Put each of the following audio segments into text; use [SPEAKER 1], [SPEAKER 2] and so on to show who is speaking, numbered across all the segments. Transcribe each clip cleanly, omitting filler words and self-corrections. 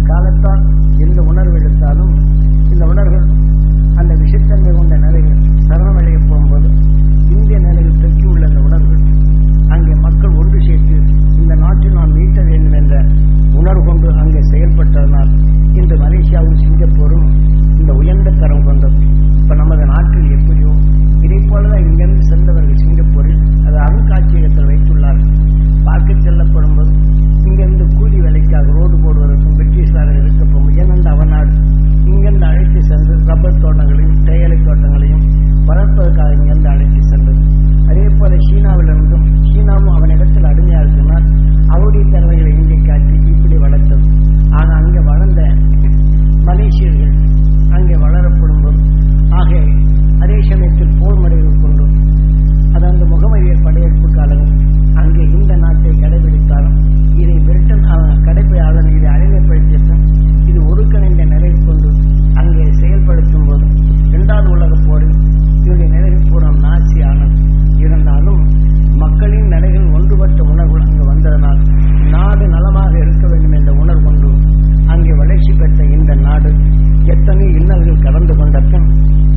[SPEAKER 1] காலத்தால் எந்த உணர்வு எடுத்தாலும் இந்த உணர்வுகள் அந்த விஷத்தன்மை கொண்ட நிலைகள் சரணமடைய போகும்போது இந்திய நிலையில் தொக்கி உள்ள அந்த உணர்வுகள் அங்கே மக்கள் ஒன்று சேர்த்து இந்த நாட்டில் நாம் மீட்ட வேண்டும் என்ற உணர்வு கொண்டு அங்கே செயல்பட்டதனால் இன்று மலேசியாவும் சிங்கப்பூரும் இந்த உயர்ந்த தரம் கொண்டது. இப்ப நமது நாட்டில் எப்படியோ இதை போலதான் இங்கிருந்து சென்றவர்கள் சிங்கப்பூரில் அது அருங்காட்சியகத்தில் வைத்துள்ளார்கள். பார்க்க செல்லப்படும் போது இங்கிருந்து கூலி வேலைக்காக ரோடு போடுவதற்கும் பிரிட்டிஷார்கள் இருக்கப்போம் ஏனென்று அவன் நாடு இங்கிருந்து அழைத்து சென்று ரப்பர் தோட்டங்களையும் தேயிலை தோட்டங்களையும் வளர்ப்பதற்காக இங்கிருந்து அழைத்து சென்றது. அதே போல சீனாவிலிருந்தும் சீனாவும் அவனிடத்தில் அடிமையாக இருக்கிறார். அவருடைய திறமைகளை இங்கே காட்டி இப்படி வளர்த்தது. ஆனால் அங்கே வளர்ந்த மலேசியர்கள் அங்கே வளரப்படும் போது ஆக அதே சமயத்தில் போர் முறைகள் கொண்டு அதாவது முகமதியர் படையெடுப்பு காலங்கள் அங்கே இந்த நாட்டை கடைபிடித்தாலும் இதை பிரிட்டன் கடைபிடியாளன் இதை அடிமைப்படுத்தியும் இது ஒடுங்கிணைந்த நிலை கொண்டு அங்கே செயல்படுத்தும் போது 2வது உலகப் போரில் இவருடைய நிலைகள் பூரா நாசி ஆனது. இருந்தாலும் மக்களின் நிலைகள் ஒன்றுபட்ட உணர்வு அங்கு வந்ததனால் நாடு நலமாக இருக்க வேண்டும் என்ற உணர்வு கொண்டு அங்கே வளர்ச்சி பெற்ற இந்த நாடு எத்தனை இன்னல்கள் கடந்து கொண்டதும்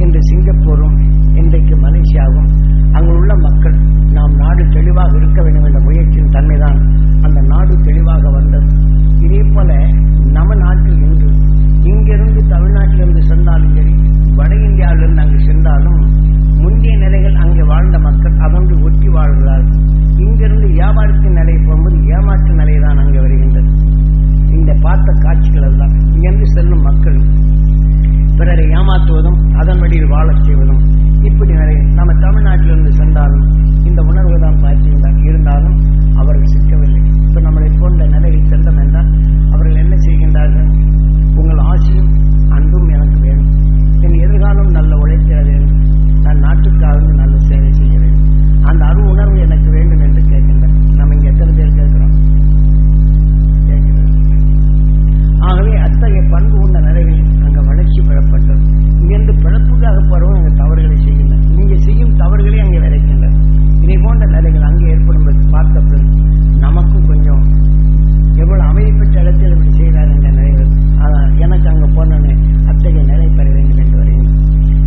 [SPEAKER 1] இன்று சிங்கப்பூரும் இன்றைக்கு மலேசியாவும் அங்குள்ள மக்கள் நாம் நாடு தெளிவாக இருக்க வேண்டும் என்ற முயற்சியின் தன்மைதான் அந்த நாடு தெளிவாக வந்தது. இதே போல நம்ம நாட்டில் இன்று இங்கிருந்து தமிழ்நாட்டிலிருந்து சென்றாலும் சரி வட இந்தியாவிலிருந்து அங்கு சென்றாலும் முந்தைய நிலைகள் அங்கே வாழ்ந்த மக்கள் அதொன்று ஒட்டி வாழ்கிறார்கள். இங்கிருந்து வியாபாரத்தின் நிலை போகும்போது ஏமாற்று நிலைதான் அங்கே வருகின்றது. இந்த பார்த்த காட்சிகள் எல்லாம் இங்கிருந்து செல்லும் மக்கள் பிறரை ஏமாற்றுவதும் அதன் வழியில் வாழச் செய்வதும் இப்படி நிலை நம்ம தமிழ்நாட்டிலிருந்து சென்றாலும் இந்த உணர்வு தான் பார்த்திருந்தார். இருந்தாலும் அவர்கள் சிக்கவில்லை. இப்ப நம்மளை போன்ற நிலையில் சென்றோம் என்றால் அவர்கள் என்ன செய்கின்றார்கள்? உங்கள் ஆசையும் அன்பும் எனக்கு வேண்டும், என் எதிர்காலம் நல்ல உழைத்திட வேண்டும், நான் நாட்டுக்காக நல்ல சேவை செய்ய வேண்டும், அந்த அருள் உணர்வு எனக்கு வேண்டும் என்று கேட்கின்றனர். நம்ம இங்க எத்தனை பேர் கேட்கிறோம்? ஆகவே அத்தகைய பண்பு உள்ள நிலைகளில் அங்க வளர்ச்சி பெறப்பட்டது. இங்கிருந்து பிறப்புக்காக போறவங்க அங்கே தவறுகளை செய்கின்றனர். நீங்க செய்யும் தவறுகளை அங்கே விளைக்கின்றனர். இதை போன்ற நிலைகள் அங்கே ஏற்படும்போது பார்த்த நமக்கும் கொஞ்சம் எவ்வளவு அமைதி பெற்ற இடத்தில் இப்படி செய்கிறார் என்ற நிலைகள் எனக்கு அங்க போனோன்னு அத்தகைய நிலை பெற வேண்டும் என்று வருகின்றனர்.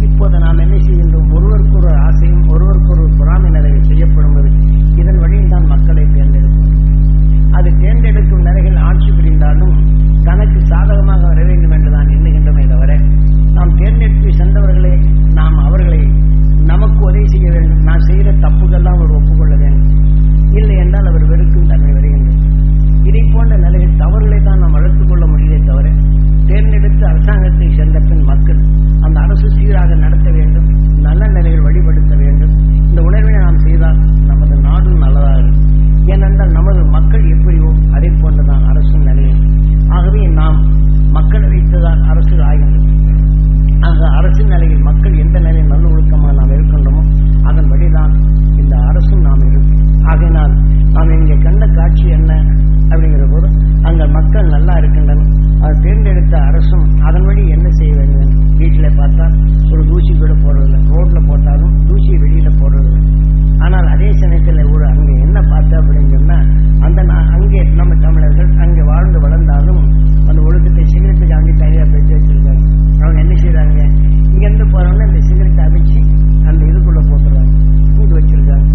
[SPEAKER 1] இப்போது நாம் என்ன செய்கின்றோம்? ஒருவருக்கு ஒரு ஆசையும் ஒருவருக்கு ஒரு பொறாமை நிலைகள் செய்யப்படும்போது இதன் வழியில் தான் மக்களை தேர்ந்தெடுக்கும். அது தேர்ந்தெடுக்கும் நிலைகள் ஆட்சி புரிந்தாலும் தனக்கு சாதகமாக வர வேண்டும் என்று தான் எண்ணுகின்றமே தவிர நாம் தேர்ந்தெடுத்து சென்றவர்களே நாம் அவர்களை நமக்கு உதவி செய்ய வேண்டும், நான் செய்கிற தப்புக்கெல்லாம் அவர் ஒப்புக்கொள்ள வேண்டும், இல்லை என்றால் அவர் வெறுக்கும் தன்மை வருகின்றது. இதை போன்ற நிலையில் தவறுகளை தான் நாம் வளர்த்துக் கொள்ள முடியலே தவிர தேர்ந்தெடுத்து அரசாங்கத்தை சேர்ந்த பின் மக்கள் அந்த அரசு சீராக நடத்த வேண்டும், நல்ல நிலையில் வழிபடுத்த வேண்டும். இந்த உணர்வினை நாம் செய்தால் நமது நாடும் நல்லதாக இருக்கும். ஏனென்றால் நமது மக்கள் எப்படியோ அதே போன்றுதான் அரசின் நிலையில். ஆகவே நாம் மக்களை வைத்துதான் அரசு ஆகின்றது. ஆக அரசின் நிலையில் மக்கள் எந்த நிலையில் நல்ல ஒழுக்கமாக நாம் இருக்கின்றோமோ அதன் வழிதான் இந்த அரசும் நாம் இருக்கும். ஆகையினால் நாம் இங்கே கண்ட காட்சி என்ன அப்படிங்கிற போது அங்க மக்கள் நல்லா இருக்கின்றனர். அதை தேர்ந்தெடுத்த அரசும் அதன் வழி என்ன செய்ய வேண்டும்? வீட்டில் பார்த்தா ஒரு தூசி கூட போடுறதில்லை, ரோட்ல போட்டாலும் தூசியை வெளியில போடுறதில்லை. ஆனால் அதே சமயத்தில் ஒரு அங்கே என்ன பார்த்தா அப்படின்னு சொன்னா அந்த அங்கே நம்ம தமிழர்கள் அங்கே வாழ்ந்து வளர்ந்தாலும் அந்த ஒழுக்கத்தை சிகரெட்டுக்கு அங்கே தனியாக பேசி வச்சிருக்காங்க. அவங்க என்ன செய்யறாங்க? இங்கிருந்து போறவங்க இந்த சிகரெட்டை அவிச்சு அந்த இதுக்குள்ள போட்டுறாங்க, பூண்டு வச்சிருக்காங்க.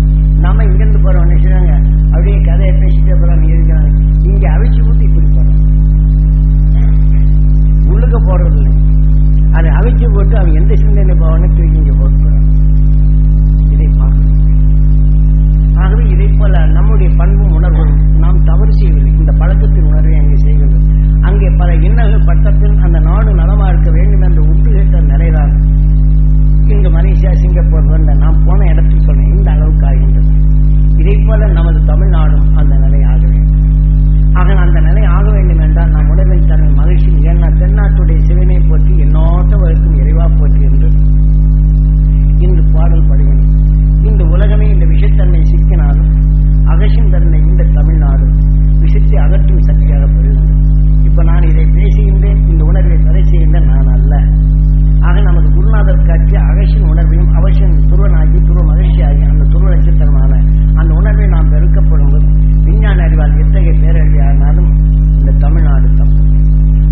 [SPEAKER 1] நம்ம இங்கிருந்து போறவங்க என்ன செய்யறாங்க? அப்படியே கதையை பேசிட்டே போறாங்க, இருக்கிறாங்க. இங்க அவிச்சு ஊட்டி இப்படி போறாங்க, உள்ளுக்க போறது இல்லை. அதை அவிச்சு போட்டு அவங்க எந்த சிந்தனை போவான்னு தூக்கி இங்க போட்டு போறாங்க. இதை பார்க்கணும். ஆகவே இதை போல நம்முடைய பண்பும் உணர்வும் நாம் தவறு செய்யவில்லை. இந்த பழக்கத்தின் உணர்வை அங்கே செய்கின்றோம். அங்கே பல இன்னல்கள் பட்டத்தில் அந்த நாடு நலமா இருக்க வேண்டும் என்று உற்றுகேட்ட நிலைதான் இங்கு மலேசியா சிங்கப்பூர் வந்த நாம் போன இடத்தில் சொன்ன இந்த அளவுக்கு ஆகின்றது. இதை போல நமது தமிழ்நாடும் அந்த நிலை ஆக வேண்டும். ஆக அந்த நிலை ஆக வேண்டும் என்றால் நாம் உணர்வின் தன்மை மகிழ்ச்சி. ஏன்னா தென்னாட்டுடைய சிவனை போற்றி என்னோட்டவருக்கும் இறைவா போற்றி என்று இன்று பாடல் படுகின்றன. இந்த உலகமே இந்த விஷத்தன்மை சிக்கினாலும் அகசின் தன்னை இந்த தமிழ்நாடு விஷத்தை அகற்றும் சக்தியாக பெறுகின்றது.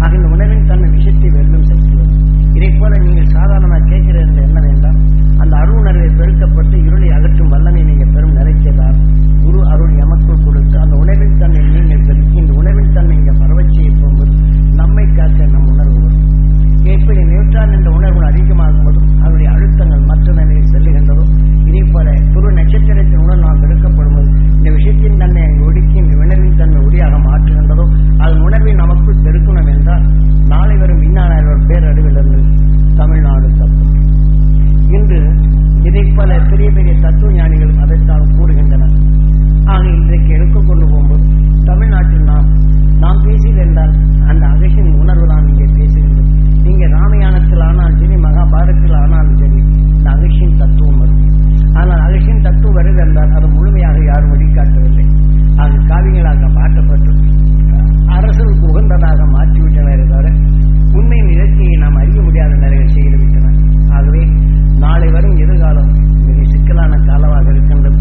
[SPEAKER 1] ஆக இந்த உணர்வின் தன்மை விஷயத்தை வெல்லும் சக்தி வரும். இதை போல நீங்கள் சாதாரணமாக கேட்கிறது என்ன வேண்டாம், அந்த அருள் உணர்வை பெருக்கப்பட்டு இருளை அகற்றும் வல்லமை நீங்கள் பெரும் நிலைக்கதான் குரு அருள் எமக்குள் கொடுத்து அந்த உணர்வின் தன்மை நீங்கள் பெருக்கி இந்த உணர்வின் தன்மை இங்கே பரவச் செய்ய போகும்போது நம்மை காக்க நம் உணர்வு வரும். எப்படி நியூட்ரான் என்ற உணர்வு அதிகமாகும் போதும் அதனுடைய அழுத்தங்கள் மற்ற நிலையில் செல்லுகின்றதோ இதே போல துரு நட்சத்திரத்தின் உணர்வு நாம் பெருக்கப்படும் போது இந்த விஷயத்தின் தன்மை அங்கு ஒடுக்கி இந்த உணர்வின் தன்மை ஒளியாக மாற்றுகின்றதோ அதன் உணர்வை நமக்குள் பெருக்கணும் என்றால் நாளை வரும் விஞ்ஞான பேரறிவிலிருந்து தமிழ்நாடு தப்பு. இன்று இதை பல பெரிய பெரிய தத்துவ ஞானிகள் அதைத்தான் கூறுகின்றனர். ஆக இன்றைக்கு எடுக்க கொண்டு போகும்போது தமிழ்நாட்டில் நாம் பேசுகிறேன் என்றால் அந்த அகசின் உணர்வு தான் இங்கே பேசுகின்றோம். நீங்க ராமாயணத்தில் ஆனாலும் சரி மகாபாரதத்தில் ஆனாலும் சரி இந்த அகசின் தத்துவம் வரும். ஆனால் அகசின் தத்துவம் வருது என்றால் அது முழுமையாக யாரும் வழிகாட்டவில்லை. அது காவியங்களாக மாற்றப்பட்டு அரசுக்கு உகந்ததாக மாற்றிவிட்டனர் தவிர உண்மையின் இலக்கியை நாம் அறிய முடியாத நிலையில் செய்துவிட்டனர். ஆகவே நாளை வரும் எதிர்காலம் மிக சிக்கலான காலமாக இருக்கின்றது.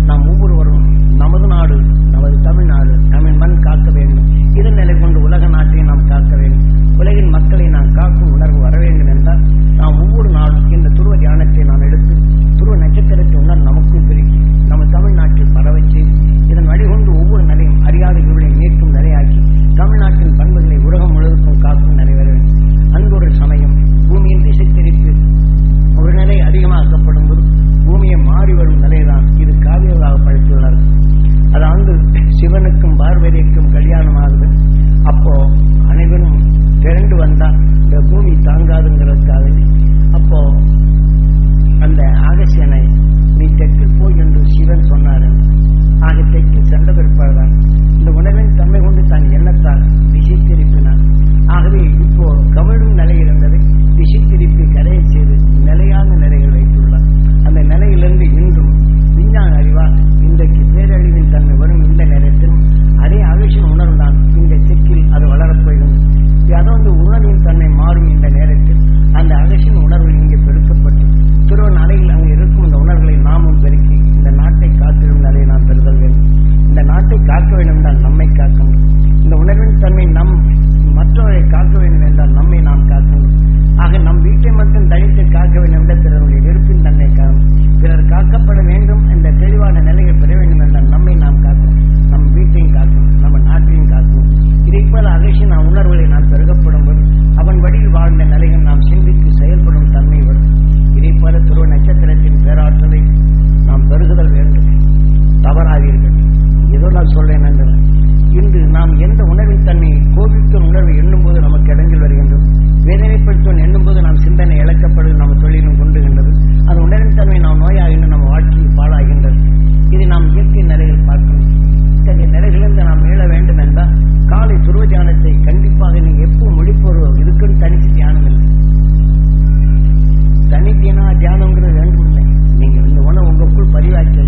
[SPEAKER 1] நாம் ஒவ்வொருவரும் நமது நாடு நமது தமிழ்நாடு தமிழ் மண் காக்க வேண்டும். இது நிலை கொண்டு உலக நாட்டை நாம் காக்க வேண்டும். உலகின் மக்களை நாம் காக்கும் உணர்வு வர வேண்டும் என்றால் நாம் ஒவ்வொரு நாளும் இந்த துருவ தியானத்தை நாம் எடுத்து துருவ நட்சத்திரத்தை உணர்வு நமக்குள் பெருக்கி நம்ம தமிழ்நாட்டில் பரவச் செய்து இதன் வழிகொண்டு ஒவ்வொரு நிலையும் அறியாத இருளை நீக்கும் நிலையாக்கி தமிழ்நாட்டின் பண்புகளை உலகம் முழுவதும் காக்கும் நிலை வர வேண்டும். அன்பொரு சமயம் பூமியின் திசை திருப்பி ஒரு நிலை அதிகமாக்கப்படும் போது பூமியை மாறி வரும் நிலைதான் இது காவியங்களாக படைத்துள்ளார்கள். அதாவது சிவனுக்கும் பார்வதிக்கும் கல்யாணம் ஆகுது. அப்போ அனைவரும் திரண்டு வந்தா இந்த பூமி தாங்காதுங்கிறதுக்காக அப்போ அந்த ஆகசியனை நீ தெற்கில் போய் என்று சிவன் சொன்னார். ஆக தெற்கில் சென்ற பிற்பாடுதான் இந்த உணவின் தன்மை கொண்டு தான் எண்ணத்தால் திசை திருப்பினார். ஆகவே இப்போ கவிழும் நிலை இருந்ததை திசை திருப்பி கரையை செய்து நிலையான நிலைகள் வைத்துள்ளார். அந்த நிலையிலிருந்து இன்றும் விஞ்ஞான அறிவால் இன்றைக்கு பேரழிவின் தன்மை வரும் இந்த நேரத்திலும் அதே அகசின் உணர்வு தான் இந்த தெற்கில் அது வளரப்போகிறது. அது உணர்வின் தன்மை மாறும் இந்த நேரத்தில் அந்த அகசின் உணர்வு இங்கே பெருக்கப்பட்டு திருவண்ணாலையில் அங்கு இருக்கும் இந்த உணர்வுகளை நாமும் பெருக்கி இந்த நாட்டை காத்திடும் நிலையை நாம் பெறுதல் வேண்டும். இந்த நாட்டை காக்க வேண்டும் என்றால் நம்மை காக்கணும். இந்த உணர்வின் தன்மை நம் மற்றவரை காக்க வேண்டும் என்றால் நம்மை நாம் காக்கணும். ஆக நம் வீட்டை மட்டும் தனித்து காக்க வேண்டும் என்ற பிறருடைய வெறுப்பின் தன்மை காணும். பிறர் காக்கப்பட வேண்டும் என்ற தெளிவான நிலையை பெற வேண்டும் என்றால் நம்மை நாம் காக்கணும். நம் வீட்டையும் காக்கணும், நம்ம நாட்டையும் காக்கணும். இதை போல அகசின் உணர்வுகளை நாம் பெருகப்படும் போது அவன் வழியில் வாழ்ந்த நிலைகள் நாம் சிந்தித்து செயல்படும் தன்மை வரும். இதை போல துருவ நட்சத்திரத்தின் பேராற்றலை நாம் பெருகுதல் வேண்டும். தவறாதீர்கள். ஏதோ நான் சொல்றேன் என்று இன்று நாம் எந்த உணர்வின் தன்மை கோபிக்கும் உணர்வை எண்ணும் போது நமக்கு இடைஞ்சல் வருகின்றது. வேதனைப்படுத்துவன் எண்ணும் போது நாம் சிந்தனை இழக்கப்படுது, நம்ம தொழிலும் கொண்டுகின்றது. அந்த உணர்வின் தன்மை நாம் நோயாகின்ற நம்ம வாழ்க்கையில் பாழாகின்றது. இதை நாம் இயற்கை நிலையில் பார்க்கணும். இத்தகைய நிலைகளிலிருந்து நாம் மீள வேண்டும் என்றால் காலை துருவ தியானத்தை கண்டிப்பாக நீங்க எப்போ முடிப்போரோ இதுக்குன்னு தனித்து தியானம் இல்லை. தனித்தினா தியானம்ங்கிறது வேண்டும் இல்லை. நீங்கள் இந்த உணவு உங்களுக்குள் பதிவாக்கி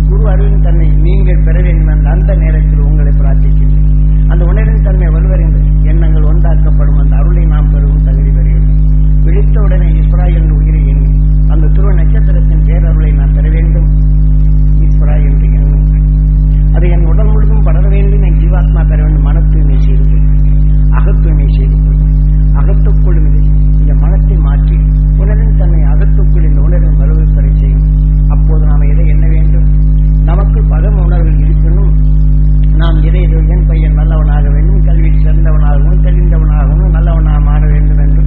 [SPEAKER 1] குரு அறிவின் தன்மை நீங்கள் பெற வேண்டும் என்ற அந்த நேரத்தில் உங்களை பிரார்த்திக்கின்றேன். அந்த உணர்வின் தன்மை வலுவறிந்து எண்ணங்கள் ஒன்றாக்கப்படும் அந்த அருளை நாம் பெறவும் தகுதி பெறுகின்றோம். விழித்த உடனே ஈஸ்வரா என்று உயிரை எண்ணி அந்த துருவ நட்சத்திரத்தின் பேரருளை நான் பெற வேண்டும். ஈஸ்வரா என்று எண்ணும் அது என் உடல் முழுதும் படர வேண்டும். என் ஜீவாத்மா பெற வேண்டும். மன தூய்மை செய்து கொள்ளும், அகத்தூய்மை செய்து கொள்ளும். அகத்துக்குள்ளும் இந்த மனத்தை மாற்றி உணர்வின் தன்மை அகத்துக்குள் இந்த உணர்வின் வலுவை பெற செய்யும். அப்போது நாம் எதை எண்ண வேண்டும்? நமக்கு பகம உணர்வில் இருப்பினும் நாம் எதை என் பையன் நல்லவனாக வேண்டும், கல்வியில் சிறந்தவனாகவும் தெளிந்தவனாகவும் நல்லவனாக மாற வேண்டும் என்று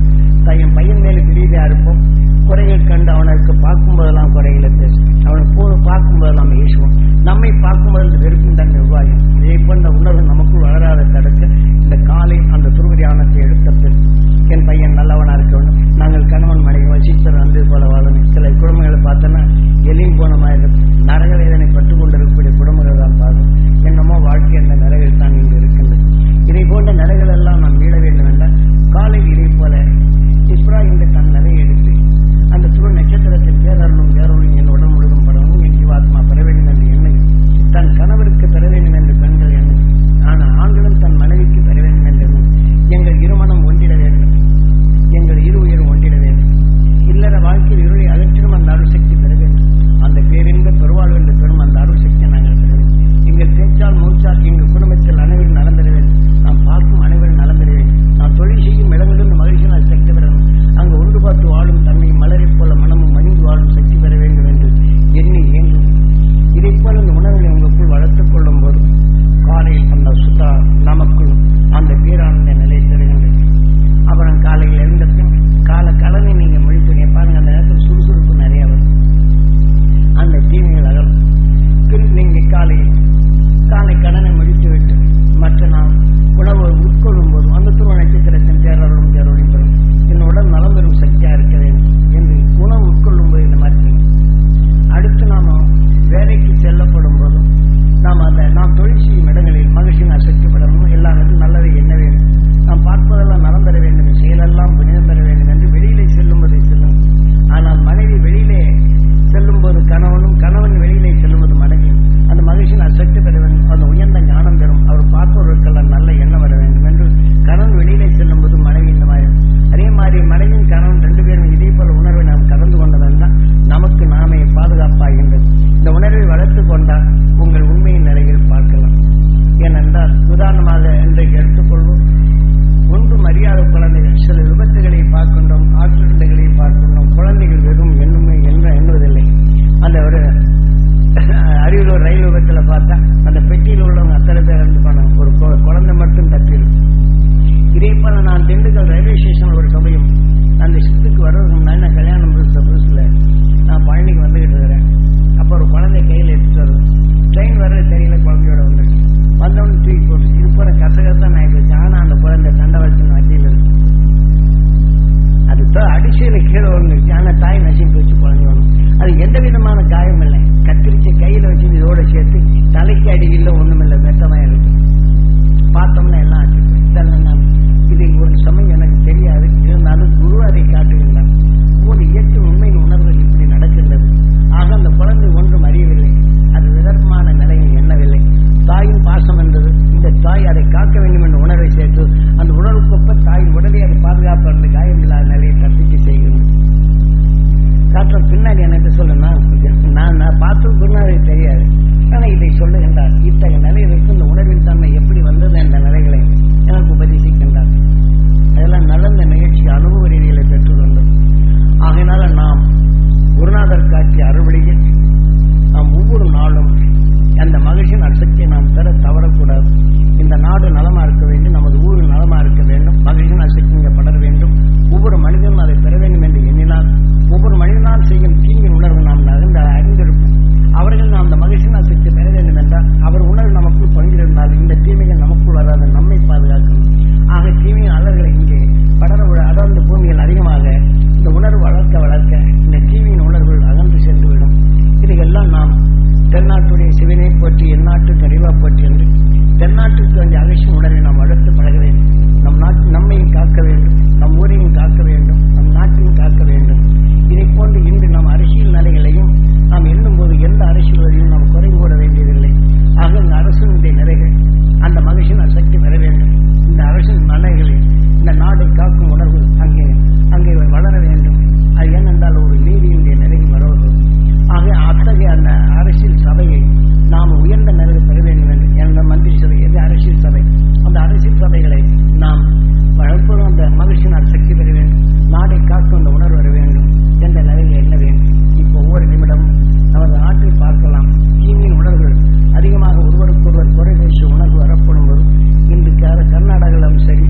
[SPEAKER 1] என் பையன் மேலே பிரிவியா இருப்போம். குறைகள் கண்டு அவனுக்கு பார்க்கும்போதெல்லாம் குறைகளை பேசும். அவனுக்கு பார்க்கும்போதெல்லாம் ஏசுவோம். நம்மை பார்க்கும்போது வெறுப்பின் தன்மை உருவாகும். இதே போன்ற உணர்வு நமக்குள் வளராத தடுக்க இந்த காலை அந்த துருவ தியானத்தை எடுத்த பின் என் பையன் நல்லவனா இருக்க வேண்டும். நாங்கள் கணவன் மனைவி வசித்தர் வந்து போல வாழணும். சில குடும்பங்களை பார்த்தோன்னா எலியும் போன மாதிரி நரக வேதனை பட்டு கொண்டிருக்கக்கூடிய குடும்பங்கள் தான் பார்க்கும். என்னமோ வாழ்க்கை என்ற நிலையில் தான் இங்கு இருக்கின்றது. இதை போன்ற நிலைகள் எல்லாம் நாம் மீள வேண்டும் என்றால் காலையில் இதை போல இஸ்ரா இந்த தன் நிலையை எடுத்து அந்த துருவ நட்சத்திரத்தின் பேரருளும் பேரருளும் என் உடல் முழுதும் படவும் என் ஜீவாத்மா பெற வேண்டும் என்று எண்ணி தன் கணவருக்கு பெற வேண்டும் என்று பெண்கள் எண்ணி ஆனால் ஆண்களும் தன் மனைவிக்கு பெற வேண்டும் என்று எங்கள் இருமணம் ஒன்றிட வேண்டும். எங்கள் இரு உயிரும் ஒன்றிட வேண்டும். இல்லற வாழ்க்கையில் இருளை அகற்றிடும் அந்த அருள் சக்தி பெற வேண்டும். அந்த பேரின்ப பெருவாழ்வு என்று பெறும் அந்த அருள் சமீபத்தில் பார்த்தா அந்த பெட்டியில் உள்ளவங்க அத்தனை பேர் இருந்து பண்ணாங்க, ஒரு குழந்தை மட்டும் தப்பியிருக்கு. இதே போல நான் திண்டுக்கல் ரயில்வே ஸ்டேஷன் ஒரு சமயம் அந்த ஷிஃப்ட்டுக்கு வர்றதுக்கு முன்னாடி நான் கல்யாணம் புதுசில் நான் பழனிக்கு வந்துகிட்டு இருக்கிறேன். அப்போ ஒரு குழந்தை கையில் எடுத்துட்டு வருது. ட்ரெயின் வர்றது தெரியல, குழந்தையோட வந்துடுச்சு. வந்தவொன்னு தூக்கி போட்டு இது போல கசகசா நான் போச்சு. ஆனால் அந்த குழந்தை சண்டை வச்சு வண்டியில் இருக்கு. அது அடிச்சையில் கீழே வந்துருச்சு. ஆனால் தாய் நசிட்டு வச்சு குழந்தை ஒன்று. அது எந்த விதமான காயம் இல்லை. கத்திரிச்சு கையில் வச்சு இதோட சேர்த்து தலைக்கு அடியில் ஒன்றும் இல்லை, மெத்தமாக இருக்கு. பார்த்தோம்னா எல்லாம் ஆச்சு. இதெல்லாம் இது ஒரு சமயம் எனக்கு தெரியாது, இருந்தாலும் குரு அதை காட்டுகின்றான். ஒரு இயற்கை உண்மையின் உணர்வுகள் இப்படி நடக்கின்றது. ஆக அந்த குழந்தை ஒன்றும் அறியவில்லை, அது விதர்ப்பமான நிலையில் எண்ணவில்லை. தாயின் பாசம் என்றது, இந்த தாய் அதை காக்க வேண்டும் என்ற உணர்வை சேர்த்து அந்த உணர்வுக்கொப்ப தாயின் உடலை அதை பாதுகாப்பு அந்த காயம் இல்லாத நிலையை தப்பிச்சு செய்கிறது. காற்ற பின்னாடி எனக்கு சொல்லுன்னா நான் பார்த்து பின்னாடி தெரியாது, ஆனால் இதை சொல்லுகின்றார். இத்தகைய நிலையிற்கு இந்த உணர்வின் தன்மை எப்படி வந்தது என்ற நிலைகளை எனக்கு உபதேசிக்கின்றார். அதெல்லாம் நடந்த நிகழ்ச்சி அனுபவ ரீதிகளை பெற்று வந்தது. ஆகையினால நாம் குருநாதர் காட்சி அறுவடையில் நாம் ஒவ்வொரு நாளும் அந்த மகிழ்ச்சியின் அசக்தியை நாம் பெற தவறக்கூடாது. இந்த நாடு நலமா இருக்க வேண்டும், நமது ஊர் நலமா இருக்க வேண்டும், மகிழ்ச்சியின் அசக்தி இங்கே படர வேண்டும். ஒவ்வொரு மனிதனும் அதை பெற வேண்டும் என்று எண்ணினால் ஒவ்வொரு மனிதனால் செய்யும் தீங்கின் உணர்வு நாம் அறிந்திருப்போம். அவர்கள் நாம் அந்த மகிழ்ச்சியின் அசக்தி பெற வேண்டும் என்றால் அவர் உணர்வு நமக்குள் பங்கிருந்தால் இந்த தீமைகள் நமக்குள் வராது, நம்மை பாதுகாக்கும். ஆக தீமையின் அலர்களை இங்கே படர அடர்ந்த பூமியில் அதிகமாக இந்த உணர்வு வளர்க்க வளர்க்க இந்த தீமையின் உணர்வுகள் அகன்று சென்றுவிடும். இதையெல்லாம் நாம் தென்னாட்டுடைய சிவனை பற்றி எந்நாட்டு கறிவா பற்றி என்று தென்னாட்டுக்கு வேண்டிய அகழ்ச்சியின் உணர்வை நாம் வளர்த்து பழக வேண்டும். நம் நம்மையும் காக்க வேண்டும், நம் ஊரையும் காக்க வேண்டும், நம் நாட்டையும் காக்க வேண்டும். இதை போன்று இன்று நம் அரசியல் நிலைகளையும் நாம் எண்ணும் போது எந்த அரசியல் வரையும் நாம் குறை கூற வேண்டியதில்லை. ஆக இந்த அரசினுடைய நிலைகள் அந்த மகிழ்ச்சியின் சக்தி பெற வேண்டும். இந்த அரசின் நிலைகளில் இந்த நாடை காக்கும் உணர்வு அங்கே வளர வேண்டும். அது ஏனென்றால் ஒரு நீதியினுடைய நிலையில் வருவது. ஆக அத்தகைய அந்த அரசியல் சபையை நாம் உயர்ந்த நிலையில் பெற வேண்டும் என்று என்ற மந்திரி சபை எது அரசியல் சபை, அந்த அரசியல் சபைகளை நாம் வளர்ப்பதும் அந்த மகிழ்ச்சியின் சக்தி பெற வேண்டும், நாடை காக்கும் அந்த உணர்வு வர வேண்டும் என்ற நிலையில் எண்ண வேண்டும். இப்போ ஒவ்வொரு நிமிடமும் நமது நாட்டில் பார்க்கலாம், தீமையின் உணர்வுகள் அதிகமாக ஒருவருக்கொருவர் குறை பேசிய உணர்வு வரப்படும் போது இன்று கர்நாடகாவிலும் சரி,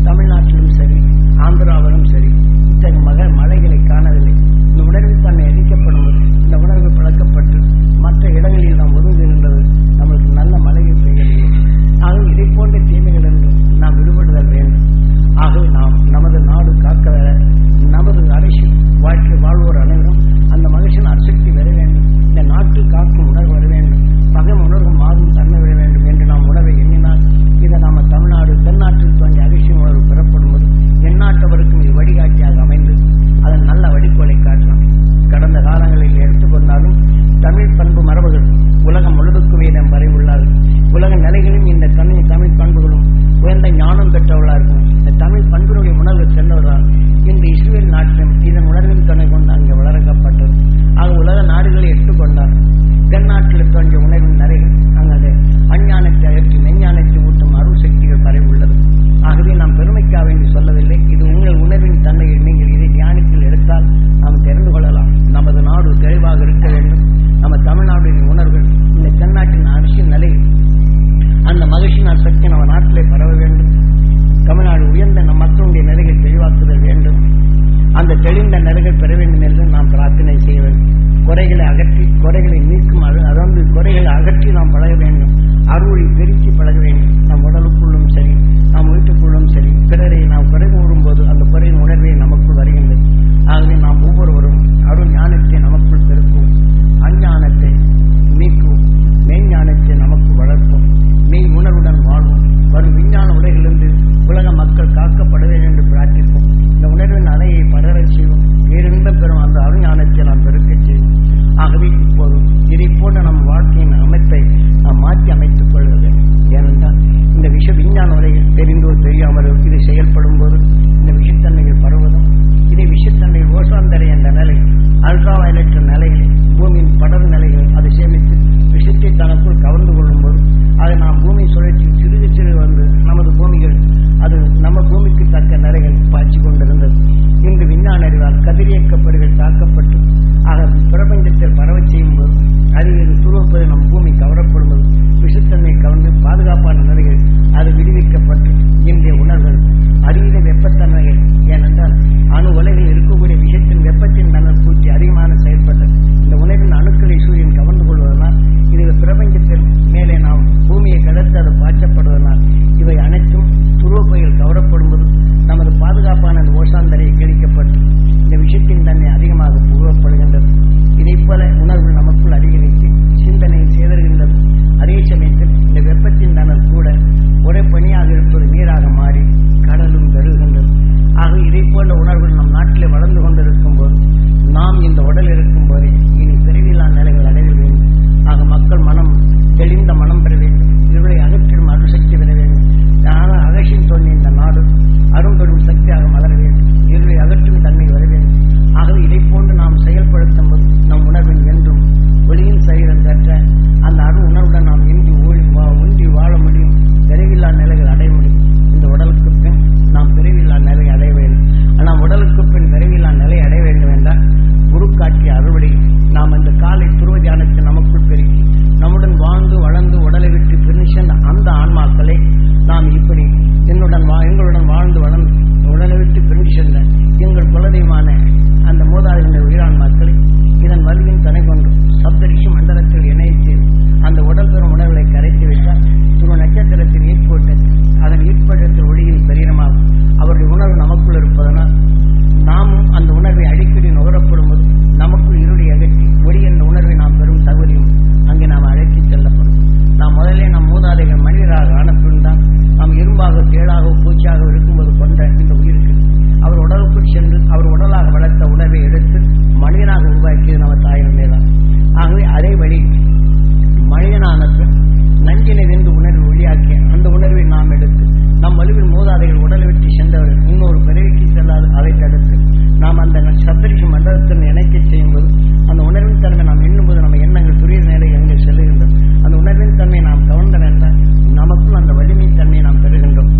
[SPEAKER 1] தமிழ்நாட்டிலும் சரி, ஆந்திராவிலும் சரி இத்தகைய மலைகளை காணவில்லை. இந்த உணர்வில் தன்னை அளிக்கப்படும் போது இந்த உணர்வு பழக்கப்பட்டு மற்ற இடங்களில் நாம் ஒதுங்குகின்றது, நம்மளுக்கு நல்ல மழையை பெய்யவில்லை. ஆக இதை போன்ற தீமைகள் என்று நாம் விடுபடுதல் வேண்டும். ஆகவே நாம் நமது நாடு காக்க நமது அரசியல் வாழ்க்கை வாழ்வோர் அனைவரும் அந்த மகிழ்ச்சியின் அசக்தி வர வேண்டும். இந்த நாட்டு காக்கும் உணர்வு வர வேண்டும், பகை உணர்வு மாறும் தன்மை வர வேண்டும் என்று நாம் உணர்வை எண்ணினால் இதை நாம தமிழ்நாடு தென்னாட்டில் தோன்றிய அகழ்ச்சியின் உணர்வு பெறப்படும் போது எந்நாட்டவருக்கும் இது வழிகாட்டியாக அமைந்து அதன் நல்ல வடிகோலை காட்டலாம். கடந்த காலங்களில் எடுத்துக்கொண்டாலும் தமிழ் பண்பு மரபுகள் உலகம் முழுவதுக்குமே நாம் பரவியுள்ளார்கள். உலக நிலைகளிலும் இந்த தமிழ் பண்புகளும் உயர்ந்த ஞானம் பெற்றவர்களாக இந்த தமிழ் பண்புகளுடைய உணர்வு சென்றவர்களால் இன்று இஸ்ரேல் நாட்டிலும் இதன் உணர்வின் துணை கொண்டு அங்கே வளர்க்கப்பட்டது. ஆக உலக நாடுகளை எடுத்துக்கொண்டார் தென்னாட்டில் தோன்றிய உணர்வின் நிறைகள் அங்கே அஞ்ஞானத்தை அகற்றி மெஞ்ஞானத்தை ஊட்டும் அருள் சக்திகள் பரவி உள்ளது. ஆகவே நாம் பெருமைக்காக வேண்டி சொல்லவில்லை, இது உங்கள் உணர்வின் தன்மையை நீங்கள் இதை தியானத்தில் எடுத்தால் நாம் தெரிந்து கொள்ளலாம். நமது நாடு தெளிவாக இருக்க வேண்டும். நம்ம தமிழ்நாட்டின் உணர்வுகள் இந்த தென்னாட்டின் அரசியல் நிலை அந்த மகிழ்ச்சியின் சக்தி நம்ம நாட்டிலே பரவ வேண்டும். தமிழ்நாடு உயர்ந்த நம் மக்களுடைய நிலையை தெளிவாக்குதல் வேண்டும். அந்த தெளிந்த நிலைகள் பெற வேண்டும் என்று நாம் பிரார்த்தனை செய்ய வேண்டும். குறைகளை அகற்றி குறைகளை நீக்கும், அதாவது குறைகளை அகற்றி நாம் பழக வேண்டும். அருளை பெருக்கி பழக வேண்டும். நம் உடலுக்குள்ளும் சரி, நம் வீட்டுக்குள்ளும் சரி, பிறரை நாம் குறை கூறும்போது அந்த குறையின் உணர்வே நமக்குள் வருகின்றது. ஆகவே நாம் ஒவ்வொருவரும் அருள் ஞானத்தை நமக்குள் பெருக்குவோம், அஞ்ஞானத்தை நீக்குவோம், மெய்ஞானத்தை நமக்கு வளர்ப்போம், மெய் உணர்வுடன் வாழ்வோம். வரும் விஞ்ஞான உலகிலிருந்து உலக மக்கள் காக்கப்பட வேண்டும் என்று பிரார்த்திப்போம். இந்த உணர்வின் அலையை படரச் செய்வோம், பேரின்பம் பெறும் அந்த அருஞானத்தை நாம் பெருக்கச் செய்வோம். ஆகவே இப்போது இதை போன்ற நம் வாழ்க்கையின் அமைப்பை நாம் மாற்றி அமைத்துக் கொள்வது. ஏனென்றால் இந்த விஷ விஞ்ஞான உலகில் தெரிந்தோ தெரியாமலோ இது செயல்படும் போது இந்த விஷத்தன்மைகள் பரவுவதும் இதை விஷத்தன்மை ஓசாந்தரை என்ற நிலை அல்ட்ரா வயலட் நிலைகளில் பூமியின் படர் நிலைகள் அதை சேமித்து விஷத்தை தனக்குள் கவர்ந்து கொள்ளும் போது அதை நாம் பூமி சுழற்சி சிறுக சிறு வந்து நமது பூமிகள் அது நம்ம பூமிக்கு தக்க நிலைகள் பாய்ச்சி கொண்டிருந்தது. இன்று விஞ்ஞான அறிவால் கதிரியக்கப்பொறிகள் தாக்கப்பட்டு ஆக பிரபஞ்சத்தில் பரவச் செய்யும் போது அதில் துருவப்பது நம் பூமி கவரப்படும்போது விஷத்தன்மை கவர்ந்து பாதுகாப்பான நிலைகள் அது விடுவிக்கப்பட்டு இன்றைய உணர்வுகள் அதீத வெப்பத்தன்மைகள், ஏனென்றால் அணு உலகில் இருக்கக்கூடிய விஷயத்தின் வெப்பத்தின் தன்மை பூச்சி அதிகமான செயல்பட்டது. இந்த உணவின் அணுக்களை சூரியன் கவர்ந்து கொள்வதனால் இது பிரபஞ்சத்தில் மேலே நாம் பூமியை கடந்து அது பாய்ச்சப்படுவதனால் இவை அனைத்தும் துருவப்பையில் கவரப்படும்போது நமது பாதுகாப்பான ஓசான் தரையை கிழிக்கப்பட்டு இந்த விஷயத்தின் தன்மை அதிகமாக புகழப்படுகின்றது. இதைப் போல உணர்வு நமக்குள் அதிகரித்து சிந்தனையை சேதறுகின்றது. அதே சமயத்தில் இந்த வெப்பத்தின் தணல் கூட ஒரே பணியாக இருப்பது நீராக மாறி கடலும் பெருகின்றது. ஆக இதை போன்ற உணர்வுகள் நம் நாட்டிலே வளர்ந்து கொண்டிருக்கும் போது நாம் இந்த உடல் இருக்கும் போதே இனி பிறவில்லா நிலைகள் அடைய வேண்டும். ஆக மக்கள் மனம் தெளிந்த மனம் பெற வேண்டும். இருளை அகற்றிடும் அருசக்தி பெற வேண்டும். ஆனால் அகற்றின் தோன்றிய இந்த நாடு அரும்பெரும் சக்தியாக மலர வேண்டும். இருளை அகற்றும் தன்மை வர வேண்டும். ஆகவே இதை போன்று நாம் செயல்படுத்தும் போது நம் உணர்வின் என்றும் ஒளியின் சரீரம் பெற்ற அந்த அரு உணர்வுடன் நாம் ஒன்றி வாழ முடியும். பிறவில்லா நிலைகள் அடைய முடியும். இந்த உடலுக்கு பின் நாம் பிறவில்லா நிலை அடைய வேண்டும். ஆனால் உடலுக்கு பின் பிறவில்லா நிலை அடைய வேண்டும் என்றால் குரு காட்டிய அறுவடை நாம் அந்த காலை துருவ தியானத்தை நமக்குள் பெருக்கி நம்முடன் வாழ்ந்து வளர்ந்து உடலை விட்டு பிரிந்து அந்த ஆன்மாக்களை நாம் இப்படி எங்களுடன் வாழ்ந்து வளர்ந்து உடலை விட்டு பிரிந்து சென்ற எங்கள் குலதெய்வமான அந்த மூதாதையினர் உயிரான்மாக்களை இதன் வலியின் துணை கொண்டு சப்தரிஷி மண்டலத்தில் இணைத்து அந்த உடல் பெறும் உணர்வுகளை கரைத்து விட்டால் துரு நட்சத்திரத்தில் ஈர்ப்போட்டு அதன் ஈர்ப்படத்தில் ஒளியின் சரீரமாகும். அவருடைய உணர்வு நமக்குள் இருப்பதனால் நாமும் அந்த உணர்வை அடிக்கடி நுகரப்படும்போது நமக்குள் இருளை அகற்றி ஒளி என்ற உணர்வை நாம் பெறும் தகுதியும் அங்கே நாம் அழைத்து செல்லப்படும். நாம் முதலே நம் மூதாதைகள் மனிதராக ஆனப்பின் தான் நாம் இரும்பாக தேடாக பூச்சியாக இருக்கும்போது கொண்ட இந்த உயிருக்கு அவர் உடலுக்குள் சென்று அவர் உடலாக வளர்த்த உணர்வை எடுத்து மனிதனாக உருவாக்கியது நம்ம தாயினே தான். ஆகவே அதே வழி மனிதனான நஞ்சினை வென்று உணர்வு ஒளியாக்கிய அந்த உணர்வை நாம் எடுத்து நம் வலுவில் மூதாதைகள் உடலை விட்டு சென்றவர்கள் இன்னொரு பிறவிக்கு செல்லாது அதை தடுத்து நாம் அந்த சப்தரிஷி மண்டலத்தில் இணைக்க செய்யும்போது அந்த உணர்வின் தன்மை நாம் எண்ணும்போது நம்ம எண்ணங்கள் துரிய நிலை எங்கே செல்லுகின்றது. அந்த உணர்வின் தன்மையை நாம் கவர்ந்தன என்றால் நமக்கும் அந்த வலிமை தன்மையை நாம் பெறுகின்றோம்.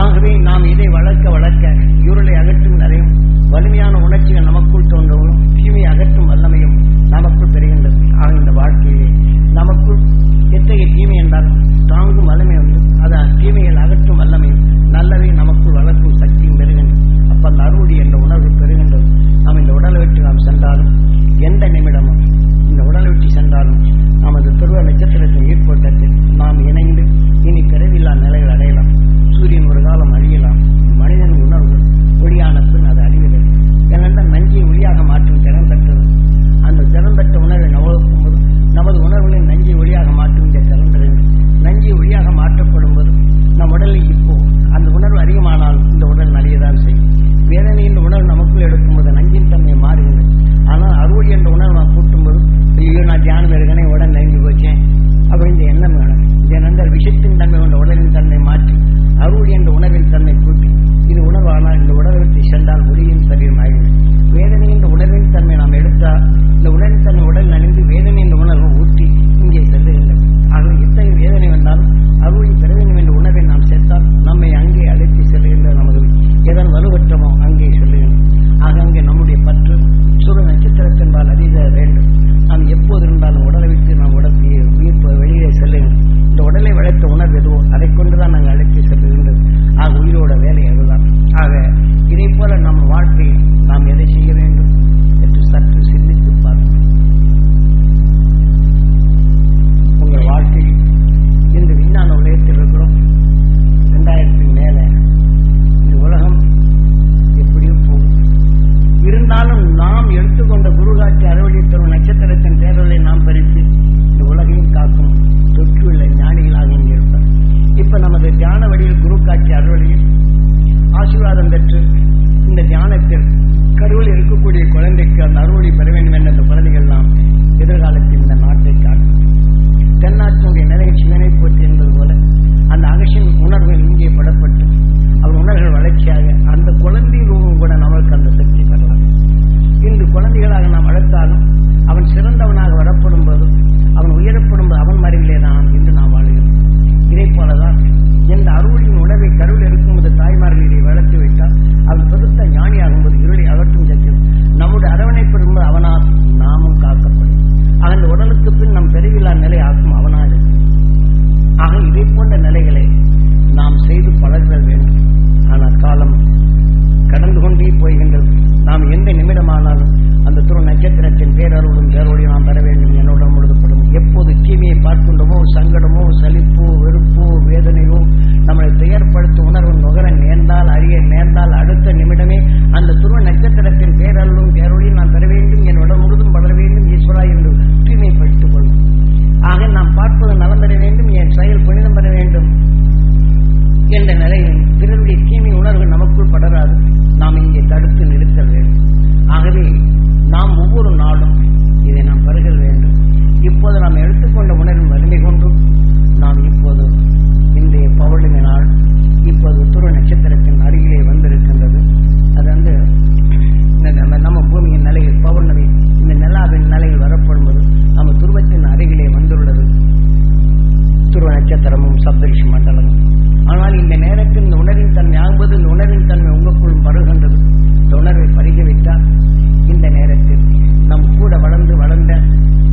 [SPEAKER 1] ஆகவே நாம் இதை வளர்க்க இருளை அகற்றும் நிறையும் வலிமையான உணர்ச்சிகள் நமக்குள் தோன்றவும் தீமையை அகற்றும் வல்லமையும் நமக்குள் பெறுகின்றது. ஆக இந்த வாழ்க்கையிலே நமக்குள் எத்தகைய தீமை என்றால் தாங்கும் வல்லமை உண்டு. அதான் தீமைகள் அகற்றும் வல்லமையும் நல்லவை நமக்குள் வளர்க்கும் சக்தியும் பெறுகின்றது. அப்ப அந்த அருளி என்ற உணர்வு பெறுகின்றது. நாம் இந்த உடலை விட்டு நாம் சென்றாலும் எந்த நிமிடமும் இந்த உடலை விட்டு சென்றாலும் நமது துருவ நட்சத்திரத்தின் ஈர்ப்போட்டத்தில் நாம் இணைந்து இனி பிறவில்லா நிலைகள் அடையலாம். சூரியன் ஒரு காலம் அழியலாம். மனிதன் உணர்வு ஒளியான பின் அது அழிவதில்லை. ஏனென்றால் நஞ்சை ஒளியாக மாற்றும் திறன் பெற்றது. அந்த திறன் பெற்ற உணர்வை நவகும்போது நமது உணர்வுகளின் நஞ்சை ஒளியாக மாற்றும் இந்த திறன் பெறுகிறது. நஞ்சை ஒளியாக மாற்றப்படும் போது நம் உடலில் இப்போ அந்த உணர்வு அதிகமானால் இந்த உடல் நலியதான் செய்யும். வேதனை என்ற உணர்வு நமக்குள் எடுக்கும்போது நஞ்சின் தன்மை மாறுகின்றது. ஆனால் அறுவடை என்ற உணர்வு நான் கூட்டும்போது ஐயோ நான் தியானம் இருக்கனே உடல் நெஞ்சு போச்சேன் அப்படி இந்த எண்ணம் வேணும். ஏனென்றால் விஷத்தின் தன்மை கொண்ட உடலின் தன்மை மாற்றி அறுவடை என்ற உணர்வின் தன்மை கூட்டி இது உணர்வானால் இந்த உடலை விட்டு சென்றால் ஒளியின் சரீரம் ஆகிறது. வேதனை என்ற உணர்வின் தன்மை நாம் எடுத்தால் இந்த உடலின் தன்மை உடல் நலிந்து வேதனை என்ற உணர்வு ஊட்டி இங்கே செல்லுகின்றது. ஆகவே எத்தகைய வேதனை வந்தாலும் அறுவடை பெற வேண்டும் என்ற உணர்வை நாம் சேர்த்தால் நம்மை அங்கே அழைத்து செல்லுகின்ற நமது எதன் வலுவற்றமோ அங்கே செல்லுகின்றோம். ஆக அங்கே நம்முடைய பற்று சுர நட்சத்திரத்தின்பால் அதிக வேண்டும். நாம் எப்போது இருந்தாலும் உடலை விட்டு நாம் உயிர்ப்பு வெளியே செல்லுகின்றோம். இந்த உடலை வளர்த்த உணர்வு எதுவோ அதை கொண்டுதான் நாங்கள் அழைத்து செல்லுகின்றோம். ஆக உயிரோட வேலை அதுதான். ஆக இதை போல நம் வாழ்க்கையில் நாம் எதை செய்ய வேண்டும் என்று சற்று சிந்தித்து பார்ப்போம். உங்கள் வாழ்க்கையில் இந்த விஞ்ஞான உலகத்தில் இருக்கிறோம். 2000 மேலே இந்த உலகம் எப்படியோ போகும். இருந்தாலும் நாம் எடுத்துக்கொண்ட குருகாட்சி அறுவடை தரும் நட்சத்திரத்தின் தேர்தலை நாம் பறித்து இந்த உலகையும் காக்கும் தொற்றுள்ள ஞானிகளாக இங்கே இருப்பார். இப்ப நமது தியான வழியில் குரு காட்சி அறுவடையில் ஆசீர்வாதம் பெற்று இந்த தியானத்தில் கருவில் இருக்கக்கூடிய குழந்தைக்கு அந்த அறுவடை பெற வேண்டும் என்ற அந்த குழந்தைகள் நாம் எதிர்காலத்தில் இந்த நாட்டை காக்கும். தென்னாட்டினுடைய நிலையை சிவனை போற்றி என்பது போல அந்த அகசின் உணர்வுகள் இங்கே படப்பட்டு அவர் உணர்வுகள் வளர்ச்சியாக அந்த குழந்தை ரூபம் கூட நமக்கு அந்த சக்தி பெறலாம். இன்று குழந்தைகளாக நாம் வளர்த்தாலும் அவன் சிறந்தவனாக வரப்படும் போது அவன் உயரப்படும் போது அவன் மறைவிலே தான் இன்று நாம் வாழ்கிறோம். இதை போலதான் எந்த அறுவடையின் உணவை கருவில் இருக்கும்போது தாய் நாம் எந்த நிமிடமானாலும் அந்த துரு நட்சத்திரத்தின் பேரருளும் பேரோடையும் நாம் பெற வேண்டும் என்னோட முழுதுப்படும். எப்போது தீமையை பார்க்கின்றமோ, சங்கடமோ, சலிப்போ, வெறுப்போ, வேதனையோ, நம்மளை துயர்படுத்தும் உணர்வு நுகர நேர்ந்தால், அறிய நேர்ந்தால், அடுத்த நிமிடமே அந்த துருவ நட்சத்திரத்தின் பேரருளும் பேரோடையும் நாம் பெற வேண்டும், என்னோட முழுதும் படர வேண்டும் ஈஸ்வரா என்று தூய்மைப்படுத்திக் கொள்ளும். ஆக நாம் பார்ப்பது நலம் பெற வேண்டும், என் செயல் புனிதம் பெற வேண்டும் என்ற நிலையில் பிறருடைய தீமை உணர்வு நமக்குள் படராது. நாம் இங்கே தடுத்து நிறுத்த வேண்டும். ஆகவே நாம் ஒவ்வொரு நாளும் இதை நாம் பருக வேண்டும். இப்போது நாம் எடுத்துக்கொண்ட உணர்வின் வலிமை கொண்டு நாம் இப்போது இன்றைய பௌர்ணமி நாள் இப்போது துருவ நட்சத்திரத்தின் அருகிலே வந்திருக்கின்றது. அது வந்து நம்ம பூமியின் நிலையில் பௌர்ணமி இந்த நிலாவின் நிலையில் வரப்படும்போது நம்ம துருவத்தின் அருகிலே வந்துள்ளது துருவ நட்சத்திரமும் சப்தரிஷி மண்டலமும். ஆனால் இந்த நேரத்தில் இந்த உணர்வின் தன்மை ஆகும்போது இந்த உணர்வின் தன்மை உங்களுக்குள் பருகின்றது. இந்த உணர்வை பருகிவிட்டால் இந்த நேரத்தில் நம் கூட வளர்ந்த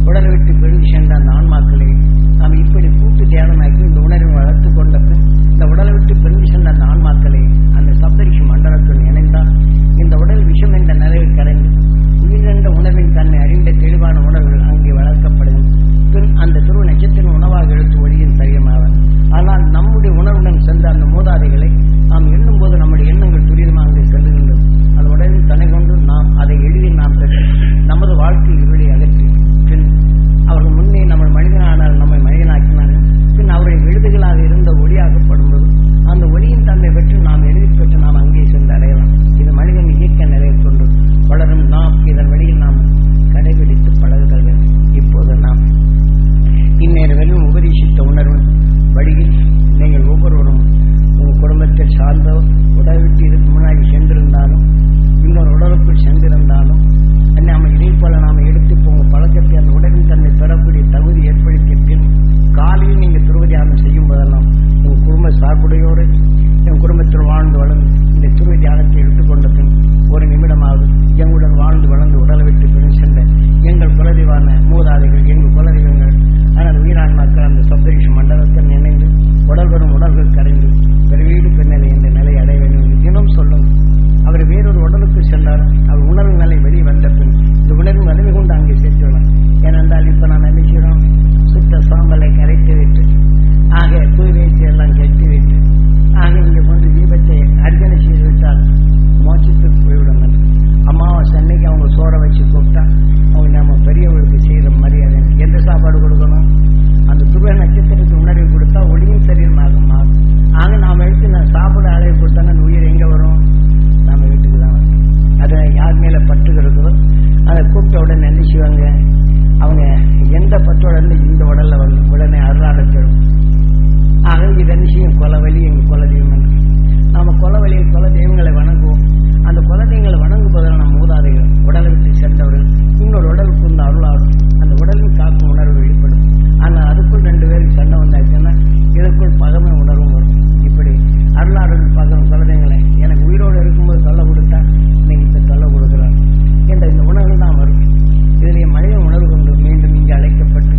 [SPEAKER 1] உடலை விட்டு பிரிந்து சென்ற அந்த ஆன்மாக்களை நாம் இப்படி கூட்டு தியானமாக்கி இந்த உணர்வை வளர்த்து கொண்ட பின் இந்த உடலை விட்டு பிரிந்து சென்ற அந்த ஆன்மாக்களை அந்த சப்தரிஷி மண்டலத்துடன் இணைந்தால் இந்த உடல் விஷம் என்ற நிலையில் கரைந்து உயிரிழந்த உணர்வின் தன்மை அறிந்த தெளிவான உணர்வுகள் அங்கே வளர்க்கப்படும். பின் அந்த துருவ நட்சத்திரம் உணவாக எடுத்து ஒளியின் சரியமாக. ஆனால் நம்முடைய உணர்வுடன் சென்ற அந்த மூதாதைகளை நாம் எண்ணும் போது நம்முடைய எண்ணங்கள் துரிதமாக அங்கே செல்லுகின்றது. அது உடலில் தனை கொண்டு நாம் அதை எளிதில் நாம் பெற்று நமது வாழ்க்கை இருளை அகற்றி பின் அவர்கள் முன்னே நம்ம மனிதனானால் நம்மை மனிதனாக்கினார்கள். பின் அவருடைய விழுதுகளாக இருந்த ஒளியாகப்படும்போது அந்த ஒளியின் தன்மை பெற்று நாம் எழுதி பெற்று நாம் அங்கே சென்று அடையலாம். இது மனிதன் இயக்க நிலையை கொண்டு வளரும். நாம் இதன் வழியில் நாம் கடைபிடித்து பழகுதல் வேண்டும். இப்போது நாம் இந்நேரம் உபதேசித்த உணர்வு வழியில் நீங்கள் ஒவ்வொருவரும் உங்கள் குடும்பத்தில் சார்ந்தோ உடல் விட்டு இதுக்கு முன்னாடி சென்றிருந்தாலும் இன்னொரு உடலுக்குள் சென்றிருந்தாலும் நம்ம இதே போல நாம் எடுத்து உங்கள் பழக்கத்தை அந்த உடலின் தன்னை பெறக்கூடிய தகுதி ஏற்படுத்திய பின் காலையில் நீங்கள் துருவ தியானம் செய்யும் போதெல்லாம் உங்கள் குடும்ப சார்புடையோடு என் குடும்பத்தில் வாழ்ந்து வளர்ந்து இந்த துருவ தியானத்தை எடுத்துக்கொண்ட பின் ஒரு நிமிடமாவது எங்களுடன் வாழ்ந்து வளர்ந்து உடலை விட்டு பின் சென்ற எங்கள் குலதெய்வான மூதாதைகள் எங்கள் குலதெய்வங்கள் ஆனால் உயிரான்மாக்கள் அந்த சப்தரிஷி மண்டலத்தில் இணைந்து உடல் வரும் உடல்கள் கரைந்து பெருவீடு பெண்ணிலை என்ற நிலையை அடைய வேண்டும். தினம் சொல்லும் அவர் வேறொரு உடலுக்கு சென்றார். அவர் உணர்வு நிலை வெளியே வந்த பின் இந்த உணர்வு வலிமை கொண்டு அங்கே சேர்த்துள்ளோம். ஏனென்றால் இப்ப நாம் நினைக்கிறோம் சுத்த சாம்பலை கரைத்து விட்டு ஆக தூய்மையை எல்லாம் கட்டி விட்டு ஆக இங்கே கொண்டு தீபத்தை அர்ச்சனை செய்து விட்டால் மோட்சத்துக்கு போய்விடுங்கள். அமாவாசை அன்னைக்கு அவங்க சோற வச்சு கூப்பிட்டா அவங்க நம்ம பெரியவர்களுக்கு செய்கிற மரியாதை. எந்த சாப்பாடு கொடுக்கணும்? அந்த துருவ நட்சத்திரத்துக்கு உணர்வு கொடுத்தா ஒளியும் சரீரமாக மாறும். ஆக நாம் எடுத்து நான் சாப்பிட அளவு கொடுத்தோன்னா அந்த உயிர் எங்கே வரும்? நம்ம வீட்டுக்கு தான் வரும். அதை யார் மேலே பற்று கிடக்குதோ அதை கூப்பிட்ட உடனே என்ன செய்வாங்க? அவங்க எந்த பற்றோட இருந்து இந்த உடல்ல வந்து உடனே அருளாடச்சிடும். ஆக இது என்ன செய்யும்? கொலவழி எங்கள் குலதெய்வம் என்று நாம கொலவழியை குலதெய்வங்களை வணங்குவோம். அந்த குலதெய்வங்களை வணங்கும் போதில் நம்ம மூதாதைகள் உடலை விட்டு சென்றவர்கள் இன்னொரு உடலுக்கு வந்து அருளாடும். அந்த உடலின் காக்கும் உணர்வு வெளிப்படும். ஆனால் அதுக்குள் 2 பேருக்கு சண்டை வந்தாச்சுன்னா இதற்குள் பகமை உணர்வும் வரும். இப்படி அருளாடல் பார்க்கணும் குலதெய்வங்களை எனக்கு உயிரோடு இருக்கும்போது சொல்ல கொடுத்தா நீங்க இப்ப சொல்ல கொடுக்குறாங்க என்ற இந்த உணர்வு தான் வரும். இதிலேயே மனித உணர்வு கொண்டு மீண்டும் இங்கே அழைக்கப்பட்டு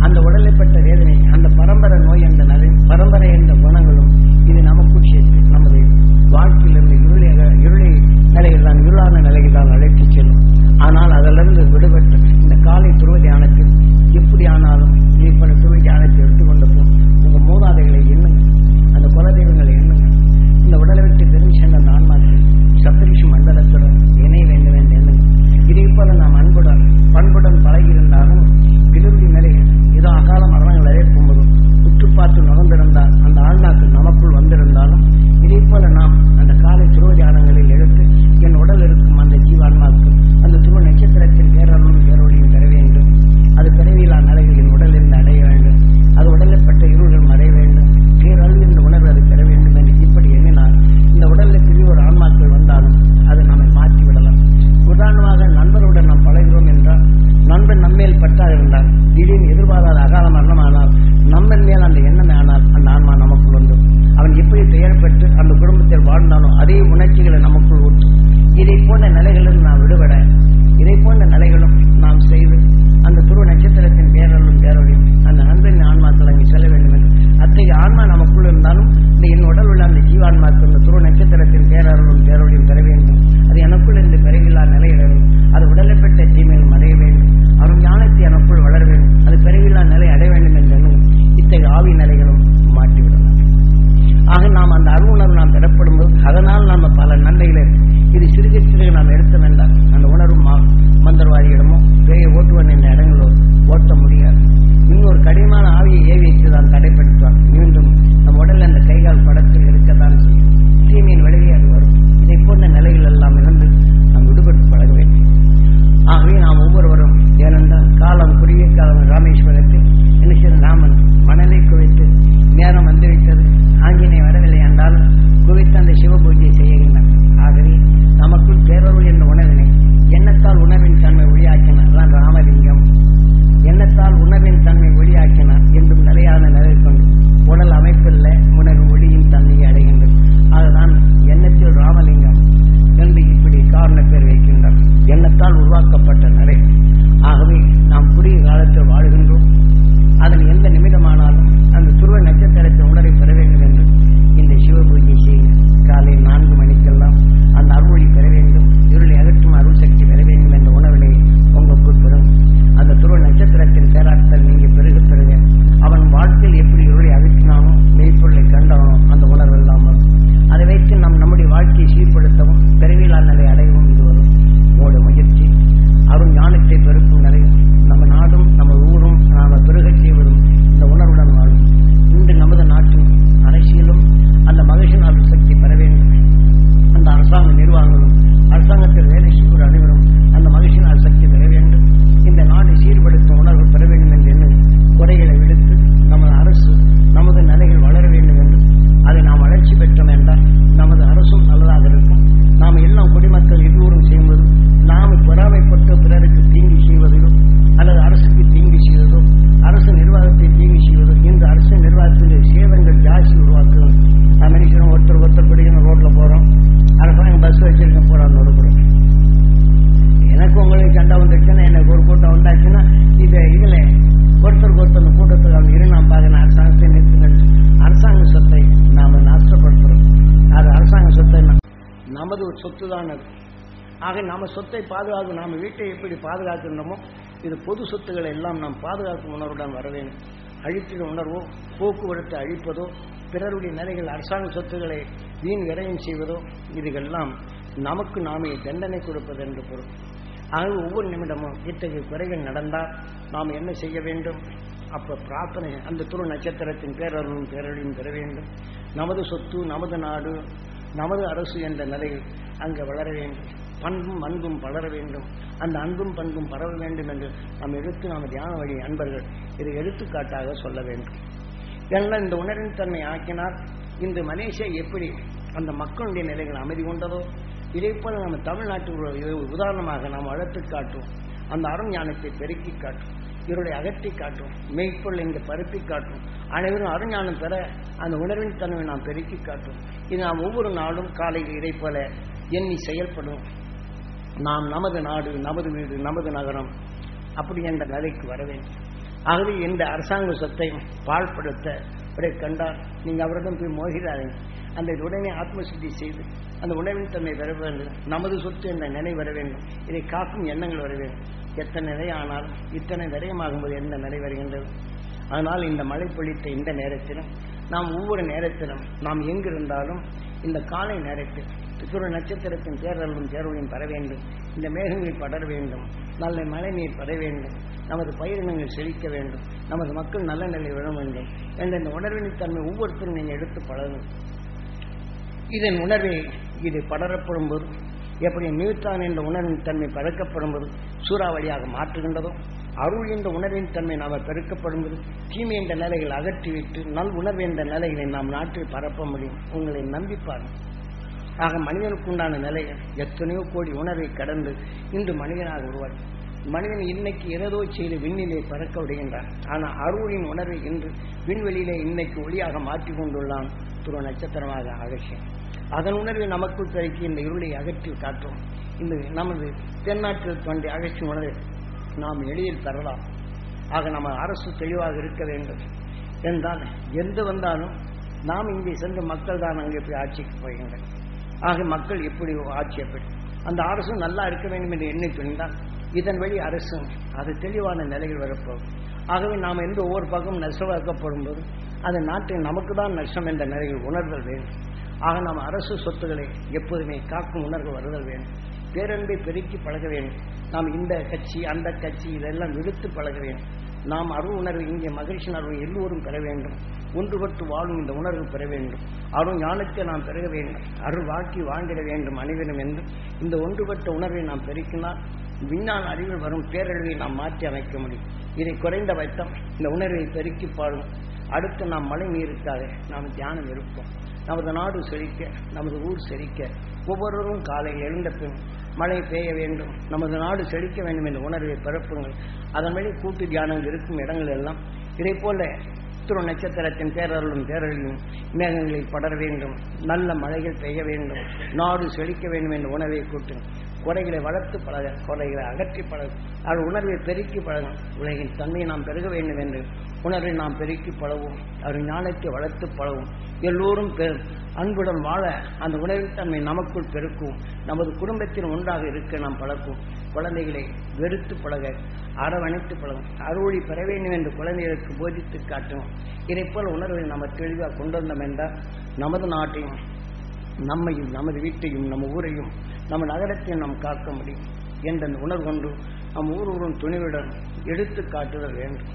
[SPEAKER 1] அந்த உடலை பெற்ற வேதனை அந்த பரம்பரை நோய் என்ற நிலை பரம்பரை என்ற குணங்களும் இது நமக்குள் சேர்த்து நமது வாழ்க்கையிலிருந்து இருளை நிலையில் தான் இருளான நிலையில் தான் அழைத்து செல்லும். ஆனால் அதிலிருந்து விடுபட்டு இந்த காலை துருவ தியானத்தில் எப்படி ஆனாலும் இப்படி துருவ தியானத்தை எடுத்துக்கொண்ட போம் உங்கள் மூதாதைகளை எண்ணுங்க, அந்த குலதெய்வங்களை எண்ணுங்க. இந்த உடலை விட்டு தெரிஞ்சு சென்ற அந்த ஆன்மாக்கள் சப்தரிஷி மண்டலத்துடன் இணைய வேண்டும் என்று எண்ணுங்க. இதே போல நாம் அன்புடன் பண்புடன் பழகியிருந்தாலும் பிறருடைய நிலையில் ஏதோ அகால மரணங்கள் அழைக்கும்போதும் உற்று பார்த்து நுகர்ந்திருந்தால் அந்த ஆன்மாக்கள் நமக்குள் வந்திருந்தாலும் இதே போல நாம் அந்த காலை துருவ தியானங்களில் எடுத்து என் உடல் இருக்கும் அந்த ஜீவான்மாக்கள் அந்த துருவ நட்சத்திரத்தின் பேரலும் பேரொழியும் பெற வேண்டும். அது பிறவியில்லா நிலையில் என் உடலில் அடைய வேண்டும். அது உடலில் இருள்கள் மறைய வேண்டும். பேரல் என்ற உணர்வு அது பெற வேண்டும் என்று இப்படி எண்ணினால் இந்த உடலில் பிரிவு ஒரு ஆன்மாக்கள் வந்தாலும் அது நம்மை மாற்றிவிடலாம். உதாரணமாக நண்பருடன் நாம் பழகிறோம் என்றால் நண்பன் நம்மேல் பற்றாக இருந்தால் திடீர்னு எதிர்பாராத அகால மரணம் ஆனால் நம்மன் மேல் அந்த எண்ணமே ஆனால் அந்த ஆன்மா நமக்குள் வந்து அவன் எப்படி பெயர்பெற்று அந்த குடும்பத்தில் வாழ்ந்தானோ அதே உணர்ச்சிகளை நமக்குள் ஊற்றும். இதை போன்ற நிலைகளில் நாம் விடுபட இதை போன்ற நிலைகளும் நாம் செய்து அந்த துருவ நட்சத்திரத்தின் பேரலும் பேரொழியும் அந்த நண்பரின் ஆன்மாக்கள் அங்கே செல்ல வேண்டும் என்று அத்தகைய ஆன்மா நமக்குள் இருந்தாலும் இந்த என் உடல் உள்ள அந்த ஜீவான்மாக்கள் அந்த துருவ நட்சத்திரத்தின் பேரலும் பேரொழியும் பெற வேண்டும். அது எனக்குள் இந்த பிறவில்லா ஆக நாம் அந்த அருணர்வு நாம் பெறப்படும் போது அதனால் நம்ம பல நன்மைகளை இது சிறுக சிறுக நாம் எடுத்த வேண்டாம். அந்த உணர்வு மந்திரவாதியிடமோ பேயை ஓட்டுவன் என்ற இடங்களோ ஓட்ட முடியாது. இன்னொரு கடினமான ஆவியை ஏவித்து தான் தடைப்படுத்துவான். மீண்டும் நம் உடல் அந்த கைகால் படத்தில் இருக்கத்தான் செய்யும். தீமையின் விளைவே அது வரும். இதை போன்ற நிலைகள் எல்லாம் இருந்து நாம் விடுபட்டு பழக வேண்டும். ஆகவே நாம் ஒவ்வொருவரும் ஏனென்றால் காலம் குறுகிய காலம் ராமேஸ்வரத்தில் என்ன ராமன் மணலை குவித்து நேரம் வந்துவிட்டது, ஆஞ்சநேய வரவில்லை என்றால் குவித்து அந்த சிவ பூஜையை செய்கின்றனர். ஆகவே நமக்குள் பேரருள் என்ற உணர்வினை எண்ணத்தால் உணர்வின் தன்மை ஒளியாக்கினார் தான் ராமலிங்கம். எண்ணத்தால் உணர்வின் தன்மை ஒளியாக்கினார் என்றும் நிலையான நிலை கொண்டு உடல் அமைப்பில்லை உணர்வு ஒளியின் தன்மையை அடைகின்றது. அதுதான் எண்ணத்தில் ராமலிங்கம் என்று இப்படி காரண பேர் வைக்கின்றார். எண்ணத்தால் உருவாக்கப்பட்ட நிலை. ஆகவே நாம் குறுகிய காலத்தில் வாழுகின்றோம். அதன் எந்த நிமிடமானாலும் அந்த துருவ நட்சத்திரத்தின் உணரை பெற வேண்டும் என்று இந்த சிவ பூஜை செய்யுங்கள். காலை 4 மணிக்கெல்லாம் அந்த அருள்மொழி பெற வேண்டும், இருளை அகற்றும் அருள் சக்தி பெற வேண்டும் என்ற உணர்வினை உங்களுக்குள் பெறும். அந்த துருவ நட்சத்திரத்தின் பேராற்றல் நீங்கள் பெருக பெறுக அவன் வாழ்க்கையில் எப்படி இருளை அகற்றினானோ மெய்ப்பொருளை கண்டானோ அந்த உணர்வு எல்லாம் வரும். அதை வைத்து நம்முடைய வாழ்க்கையை சீர்படுத்தவும் பிறவிலா நிலை அடையவும் இது வரும். உங்களுடைய முயற்சி அருள் ஞானத்தை பெருக்கும் நிலையும் நம்ம நாடும் நம்ம ஊரும் நாம பெருகச் செய்வதும் இந்த உணர்வுடன் வாழும். இன்று நமது நாட்டின் அரசியலும் அந்த மகிழ்ச்சி அருள் சக்தி பெற வேண்டும். அந்த அரசாங்க நிர்வாகங்களும் அரசாங்கத்தில் வேலை செய்வோர் அனைவரும் அந்த மகிழ்ச்சி அருள் சக்தி பெற வேண்டும். இந்த நாடு சீர்படுத்தும் உணர்வு பெற வேண்டும் என்று எண்ணி குறைகளை விடுத்து நமது அரசு நமது நிலைகள் வளர வேண்டும் என்று அதை நாம் வளர்ச்சி பெற்றோம் என்றால் நமது அரசும் நல்லதாக இருக்கும். நாம் எல்லாம் குடிமக்கள் இருவரும் செய்யும்போது நாம் பொறாமைப்பட்டு பிறருக்கு தீங்கி செய்வதிலோ அல்லது அரசுக்கு தீங்கி செய்வதோ அரசு நிர்வாகத்தை தீங்கி செய்வதோ இந்த அரசு நிர்வாகத்தில் சேதங்கள் ஜாஸ்தி உருவாக்குது. நான் மனுஷனும் ஒருத்தர் படிக்கணும், ரோட்ல போறோம், அரசாங்கம் பஸ் வச்சிருக்க போறான்னு ஒருக்கிறோம். எனக்கு உங்களுக்கு சண்டை வந்துருச்சுன்னா எனக்கு ஒரு கூட்டம் வந்தாச்சுன்னா இதுல ஒருத்தருக்கு ஒருத்தர் கூட்டத்தில் அவங்க இரு நாம் பார்க்கணும் அரசாங்கத்தை நிறுத்துங்க. அரசாங்க சொத்தை நாம நாசப்படுத்துறோம். அது அரசாங்க சொத்தை நமது சொத்து தான் அது. ஆக நாம சொத்தை பாதுகாக்கும், நாம வீட்டை எப்படி பாதுகாக்கின்றோமோ இது பொது சொத்துக்களை எல்லாம் நாம் பாதுகாக்கும் உணர்வுடன் வர வேண்டும். அழிக்கிற உணர்வோ போக்குவரத்தை அழிப்பதோ பிறருடைய நிலைகள் அரசாங்க சொத்துக்களை வீண் விரயம் செய்வதோ இதுகெல்லாம் நமக்கு நாமே தண்டனை கொடுப்பது என்று பொருள். ஆகவே ஒவ்வொரு நிமிடமும் இத்தகைய குறைகள் நடந்தால் நாம் என்ன செய்ய வேண்டும்? அப்ப பிரார்த்தனை அந்த துரு நட்சத்திரத்தின் பேரருளும் பேரொழியும் பெற வேண்டும். நமது சொத்து நமது நாடு நமது அரசு என்ற நிலையில் அங்கு வளர வேண்டும். பண்பும் அன்பும் வளர வேண்டும். அந்த அன்பும் பண்பும் பரவ வேண்டும் என்று நாம் எடுத்து நாம் தியான வழி அன்பர்கள் இதை எடுத்துக்காட்டாக சொல்ல வேண்டும். ஏன்னா இந்த உணர்வின் தன்மை ஆக்கினால் இந்த மலேசியா எப்படி அந்த மக்களுடைய நிலைகள் அமைதி கொண்டதோ இதே போல நம்ம தமிழ்நாட்டில் உதாரணமாக நாம் வளர்த்து காட்டும். அந்த அருண் ஞானத்தை பெருக்கி காட்டும், இவருடைய அகற்றி காட்டும், மெய்ப்பொருள் இங்கு பரப்பி காட்டும். அனைவரும் அருஞானம் பெற அந்த உணர்வின் தன்மை நாம் பெருக்கி காட்டும். இது நாம் ஒவ்வொரு நாளும் காலையில் இதை போல எண்ணி செயல்படும். நாம் நமது நாடு நமது வீடு நமது நகரம் அப்படி என்ற நிலைக்கு வர வேண்டும். ஆகவே இந்த அரசாங்க சொத்தை பாழ்படுத்த அவரை கண்டால் நீங்கள் அவரிடம் போய் மோகிறார்கள். அந்த உடனே ஆத்மசுத்தி செய்து அந்த உணவின் தன்மை பெற வேண்டும். நமது சொத்து என்ற நினைவு வர வேண்டும். இதை காக்கும் எண்ணங்கள் வர வேண்டும். எத்தனை நிலை ஆனாலும் இத்தனை விரயமாகும்போது எந்த நிலை வருகின்றது? அதனால் இந்த மழை பொழித்த இந்த நேரத்திலும் நாம் ஒவ்வொரு நேரத்திலும் நாம் எங்கிருந்தாலும் இந்த காலை நேரத்தில் திரு நட்சத்திரத்தின் தேர்தலும் தேர்வையும் பெற வேண்டும். இந்த மேகங்கள் படர வேண்டும். நல்ல மழை நீர் பெற வேண்டும். நமது பயிரினங்கள் செழிக்க வேண்டும். நமது மக்கள் நல்ல நிலை விட வேண்டும் என்ற இந்த உணர்வின் தன்மை ஒவ்வொருத்தரும் நீங்கள் எடுத்து பழகும். இதன் உணர்வை இது படரப்படும் போது எப்படி நியூத்தான் என்ற உணர்வின் தன்மை பறக்கப்படும் போது சூறாவளியாக மாற்றுகின்றதோ அருள் என்ற உணர்வின் தன்மை நாம் பெருக்கப்படும் போது தீமை என்ற நிலைகள் அகற்றிவிட்டு நல் உணர்வு என்ற நிலைகளை நாம் நாட்டில் பரப்ப முடியும். உங்களை நம்பிப்பார்கள். ஆக மனிதனுக்குண்டான நிலை எத்தனையோ கோடி உணர்வை கடந்து இன்று மனிதனாக உருவாக்கி மனிதன் இன்னைக்கு ஏதோ செய்து விண்ணிலே பறக்க விடுகின்றான். ஆனால் அருளின் உணர்வை இன்று விண்வெளியிலே இன்னைக்கு ஒளியாக மாற்றிக் கொண்டுள்ளான். துருவ நட்சத்திரமாக அகழ்ச்சி அதன் உணர்வை நமக்குள் பெருக்கி இந்த இருளை அகற்றி காட்டும். இந்த நமது தென்னாட்டில் தோன்றிய அகழ்ச்சி உணர்வை நாம் எளிதில் பெறலாம். ஆக நம்ம அரசு தெளிவாக இருக்க வேண்டும் என்றால் எந்த வந்தாலும் நாம் இங்கே சென்று மக்கள் தான் அங்கே போய் ஆட்சிக்கு போகின்றனர். ஆக மக்கள் எப்படி ஆட்சி எப்படி அந்த அரசு நல்லா இருக்க வேண்டும் என்று எண்ணி துணிந்தால் இதன் வழி அரசு அது தெளிவான நிலையில் வரப்போகும். ஆகவே நாம் எந்த ஒவ்வொரு பக்கமும் நெசவாக்கப்படும் போது அது நாட்டில் நமக்கு தான் நஷ்டம் என்ற நிலையில் உணர்தல் வேண்டும். ஆக நாம் அரசு சொத்துக்களை எப்போதுமே காக்கும் உணர்வு வருதல் வேண்டும். பேரன்பை பெருக்கி பழக வேண்டும். நாம் இந்த கட்சி அந்த கட்சி இதெல்லாம் விடுத்து பழக வேண்டும். நாம் அருள் உணர்வு இங்கே மகிழ்ச்சி உணர்வு எல்லோரும் பெற வேண்டும். ஒன்றுபட்டு வாழும் இந்த உணர்வு பெற வேண்டும். அருள் ஞானத்தை நாம் பெருக வேண்டும். அருள் வாழ்க்கை வாழ்ந்திட வேண்டும் அனைவரும் என்று இந்த ஒன்றுபட்ட உணர்வை நாம் பெருக்கினால் விஞ்ஞான அறிவில் வரும் பேரழிவை நாம் மாற்றி அமைக்க முடியும். இதை குறைந்த பட்சம் இந்த உணர்வை பெருக்கி பாடும். அடுத்து நாம் மழை நீருக்காக நாம் தியானம் இருப்போம். நமது நாடு செழிக்க, நமது ஊர் செழிக்க, ஒவ்வொருவரும் காலையில் எழுந்த பின் மழை பெய்ய வேண்டும், நமது நாடு செழிக்க வேண்டும் என்ற உணர்வை பரப்புங்கள். அதன் வழி கூட்டு தியானங்கள் இருக்கும் இடங்கள் எல்லாம் இதை போல திரு நட்சத்திரத்தின் பேரருளும் பேரழியும் மேகங்களில் படர வேண்டும். நல்ல மழைகள் பெய்ய வேண்டும். நாடு செழிக்க வேண்டும் என்ற உணர்வை கூட்டும். குறைகளை வளர்த்து பழக, குறைகளை அகற்றி பழக, அது உணர்வை பெருக்கி பழகும். உலகின் தன்மையை நாம் பெருக வேண்டும் என்று உணர்வை நாம் பெருக்கி பழவும். அது ஞானத்தை வளர்த்து பழவும். எல்லோரும் அன்புடன் வாழ அந்த உணர்வு தன்மை நமக்குள் பெருக்கும். நமது குடும்பத்தில் ஒன்றாக இருக்க நாம் பழக்கும். குழந்தைகளை வெறுத்து பழக, அரவணைத்து பழகும். அறுவழி பெற வேண்டும் என்று குழந்தைகளுக்கு போதித்து காட்டணும். இதைப்போல் உணர்வை நம்ம தெளிவாக கொண்டு வந்தோம் என்றால் நமது நாட்டையும் நம்மையும் நமது வீட்டையும் நம்ம ஊரையும் நம்ம நகரத்தையும் நாம் காக்க முடியும் என்ற உணர்வு கொண்டு நம் ஊரும் துணிவுடன் எடுத்து காட்டுதல் வேண்டும்.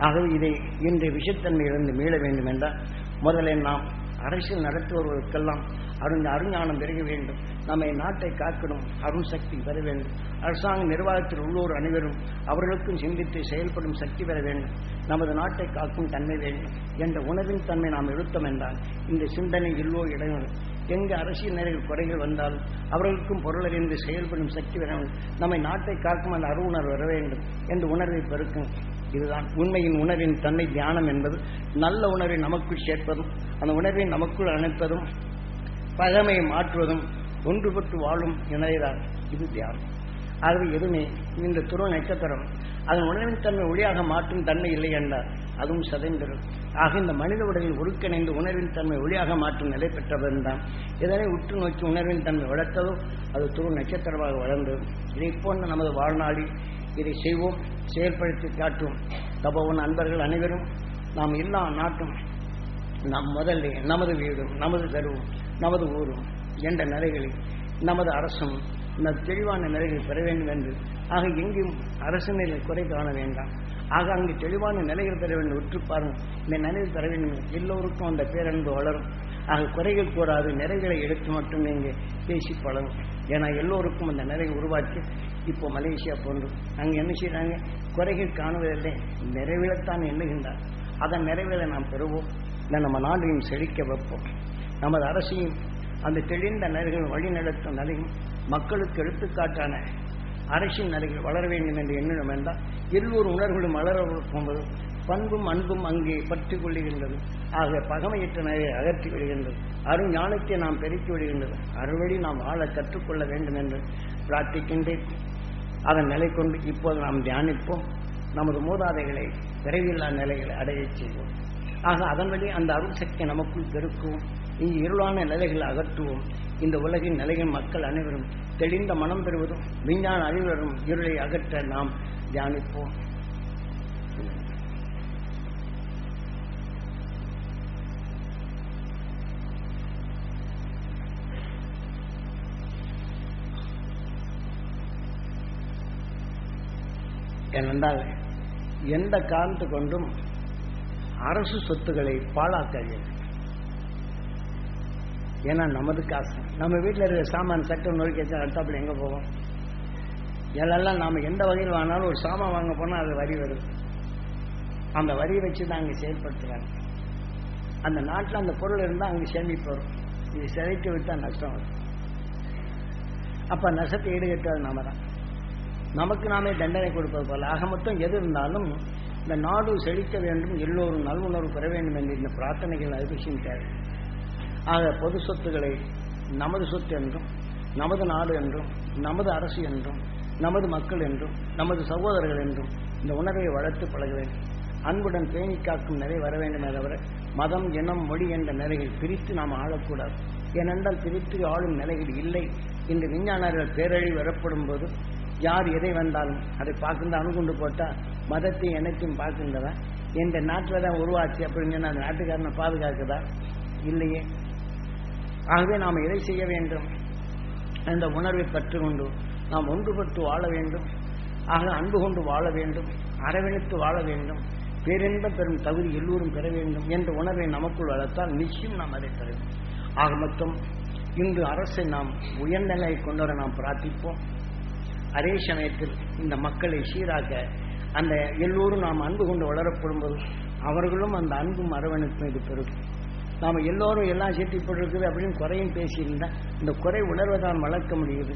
[SPEAKER 1] ஆகவே இதை இன்றைய விஷத்தன்மையிலிருந்து மீள வேண்டும் என்றால் முதலில் நாம் அரசியல் நடத்துபவர்களுக்கெல்லாம் அருஞானம் பெருக வேண்டும். நம்மை நாட்டை காக்கணும், அருண் சக்தி பெற வேண்டும். அரசாங்க நிர்வாகத்தில் உள்ளோர் அனைவரும் அவர்களுக்கும் சிந்தித்து செயல்படும் சக்தி பெற வேண்டும். நமது நாட்டை காக்கும் தன்மை வேண்டும் என்ற உணர்வின் தன்மை நாம் எடுத்தோம் என்றால் இந்த சிந்தனை எல்லோ இடங்கள் எங்கு அரசியல் நிலையில் குறைகள் வந்தாலும் அவர்களுக்கும் பொருளறிந்து செயல்படும் சக்தி பெற வேண்டும். நம்மை நாட்டை காக்கும் அந்த அருணர் வர வேண்டும் என்ற உணர்வை பெருக்கும். இதுதான் உண்மையின் உணர்வின் தன்மை. தியானம் என்பது நல்ல உணர்வை நமக்குள் சேர்ப்பதும் அந்த உணர்வை நமக்குள் அணைப்பதும் பகைமையை மாற்றுவதும் ஒன்றுபட்டு வாழும் இணையதான் இது தியானம். ஆகவே எதுவுமே இந்த துருவ நட்சத்திரம் அதன் உணர்வின் தன்மை ஒளியாக மாற்றும் தன்மை இல்லை என்றால் அதுவும் சதைந்திரும். ஆக இந்த மனித உடலில் ஒருங்கிணைந்து உணர்வின் தன்மை ஒளியாக மாற்றும் நிலை பெற்றவர்தான் இதனை உற்று நோக்கி உணர்வின் தன்மை வளர்த்ததோ அது துருவ நட்சத்திரமாக வளர்ந்தது. இதை போன்ற நமது வாழ்நாளில் இதை செய்வோம், செயல்படுத்தி காட்டுவோம். தபோவன் அன்பர்கள் அனைவரும் நாம் எல்லா நாட்டும் நாம் முதல்ல நமது வீடும் நமது தெருவும் நமது ஊரும் என்ற நிலைகளில் நமது அரசும் தெளிவான நிலைகள் பெற வேண்டும் என்று ஆக எங்கும் அரசு நிலை குறை காண வேண்டாம். ஆக அங்கு தெளிவான நிலைகள் பெற வேண்டும். உற்றுப்பாருங்கள், இந்த நிலையில் பெற வேண்டும். எல்லோருக்கும் அந்த பேரன்பு வளரும். ஆக குறைகள் கூறாது, நிறைகளை எடுத்து மட்டும் நீங்கள் பேசி பழகும். ஏன்னா எல்லோருக்கும் அந்த நிலையை உருவாக்கி இப்போ மலேசியா போன்று அங்கே என்ன செய்கிறாங்க, குறைகள் காணுவதில்லை, நிறைவேறத்தான் எண்ணுகின்றார். அதன் நிறைவேற நாம் பெறுவோம். நம்ம நாட்டையும் செழிக்க வைப்போம். நமது அரசையும் அந்த தெளிந்த நிலைகள் வழிநடத்தும் நிலையும் மக்களுக்கு எடுத்துக்காட்டான அரசின் நிலைகள் வளர வேண்டும் என்று எண்ணணும் என்றால் எல்லோரு உணர்வுகளும் வளர போகும்போது பண்பும் அன்பும் அங்கே பற்றி கொள்ளுகின்றது. ஆக பகமையற்ற நிலையை அகற்றி விடுகின்றது. அருள் ஞானத்தை நாம் பெருக்கி விடுகின்றது. அறுவழி நாம் வாழ கற்றுக்கொள்ள வேண்டும் என்று பிரார்த்திக்கின்றேன். அதன் நிலை கொண்டு இப்போது நாம் தியானிப்போம். நமது மூதாதைகளை விரைவில்லா நிலைகளை அடையச் செய்வோம். ஆக அதன் வழி அந்த அருள் சக்தி நமக்குள் பெருக்குவோம். இங்கு இருளான நிலைகளை அகற்றுவோம். இந்த உலகின் நிலையின் மக்கள் அனைவரும் தெளிந்த மனம் பெறுவதும் விஞ்ஞான அறிவரும் இருளை அகற்ற நாம் தியானிப்போம். ஏனென்றால் எந்த காரணத்து கொண்டும் அரசு சொத்துக்களை பாழாக்காது. ஏன்னா நமது காசு, நம்ம வீட்டில் இருக்கிற சாமான் சட்டம் நோக்கி வச்சா அடுத்தாப்புல எங்கே போவோம்? எல்லாம் நாம் எந்த வகையில் வாங்கினாலும் ஒரு சாமான் வாங்க போனால் அது வரி வருது. அந்த வரியை வச்சு தான் அங்கே செயல்படுத்துகிறாங்க. அந்த நாட்டில் அந்த பொருள் இருந்தால் அங்கே சேமிப்பு வரும். இது சிதைத்து விட்டால் நஷ்டம் வரும். அப்போ நஷ்டத்தை ஈடுகட்டுவது நாம தான். நமக்கு நாமே தண்டனை கொடுப்பது போல. ஆக மொத்தம் எது இருந்தாலும் இந்த நாடு செழிக்க வேண்டும், எல்லோரும் நல்வுணர்வு பெற வேண்டும் என்று இந்த பிரார்த்தனைகள் அதிர்ச்சியும் தேவை. ஆக பொது சொத்துக்களை நமது சொத்து என்றும் நமது நாடு என்றும் நமது அரசு என்றும் நமது மக்கள் என்றும் நமது சகோதரர்கள் என்றும் இந்த உணர்வை வளர்த்து பழக வேண்டும். அன்புடன் பேணி காக்கும் நிலை வர வேண்டுமே தவிர மதம் இனம் மொழி என்ற நிலைகள் பிரித்து நாம் ஆளக்கூடாது. ஏனென்றால் பிரித்து ஆளும் நிலைகள் இல்லை. இன்று விஞ்ஞானர்கள் பேரழிவு வரப்படும் போது யார் எதை வந்தாலும் அதை பார்க்கின்ற அணுகுண்டு போட்டால் மதத்தை இனத்தையும் பார்க்கின்றவன் என்ற நாட்டில் தான் உருவாச்சு அப்படின்னு சொன்னால் அந்த நாட்டுக்காரனை பாதுகாக்குதா? இல்லையே. ஆகவே நாம் எதை செய்ய வேண்டும்? அந்த உணர்வை பற்று கொண்டு நாம் ஒன்றுபட்டு வாழ வேண்டும். ஆக அன்பு கொண்டு வாழ வேண்டும், அரவணைத்து வாழ வேண்டும், பேரின்பம் பெறும் தகுதி எல்லோரும் பெற வேண்டும் என்ற உணர்வை நமக்குள் வளர்த்தால் நிச்சயம் நாம் அதை பெறுவோம். ஆக மொத்தம் இன்று அரசை நாம் உயர்ந்த நிலையை கொண்டு வர நாம் பிரார்த்திப்போம். அதே சமயத்தில் இந்த மக்களை சீராக அந்த எல்லோரும் நாம் அன்பு கொண்டு வளரப்படும் போது அவர்களும் அந்த அன்பும் அரவணைப்பும் இது பெறும். நாம் எல்லோரும் எல்லாம் சேர்த்திப்பட்டிருக்குது அப்படின்னு குறையும் பேசியிருந்தால் இந்த குறை உணர்வதால் வளர்க்க முடியுது,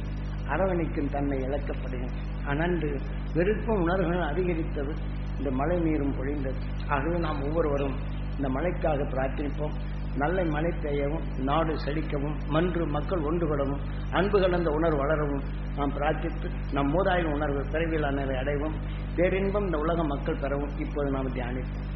[SPEAKER 1] அரவணைக்கும் தன்மை இழக்கப்படுகிறது. அனன்று வெறுப்பும் உணர்வுகள் அதிகரித்தது, இந்த மழை நீரும் பொழிந்தது. ஆகவே நாம் ஒவ்வொருவரும் இந்த மழைக்காக பிரார்த்திப்போம். நல்ல மழை பெய்யவும், நாடு செழிக்கவும், மன்று மக்கள் ஒன்றுபடவும், அன்பு கலந்த உணர்வு வளரவும் நாம் பிரார்த்தித்து நம் மூதாயின் உணர்வு பிறவிலான அடைவும், பேரின்பம் இந்த உலக மக்கள் பெறவும் இப்போது நாம் தியானிப்போம்.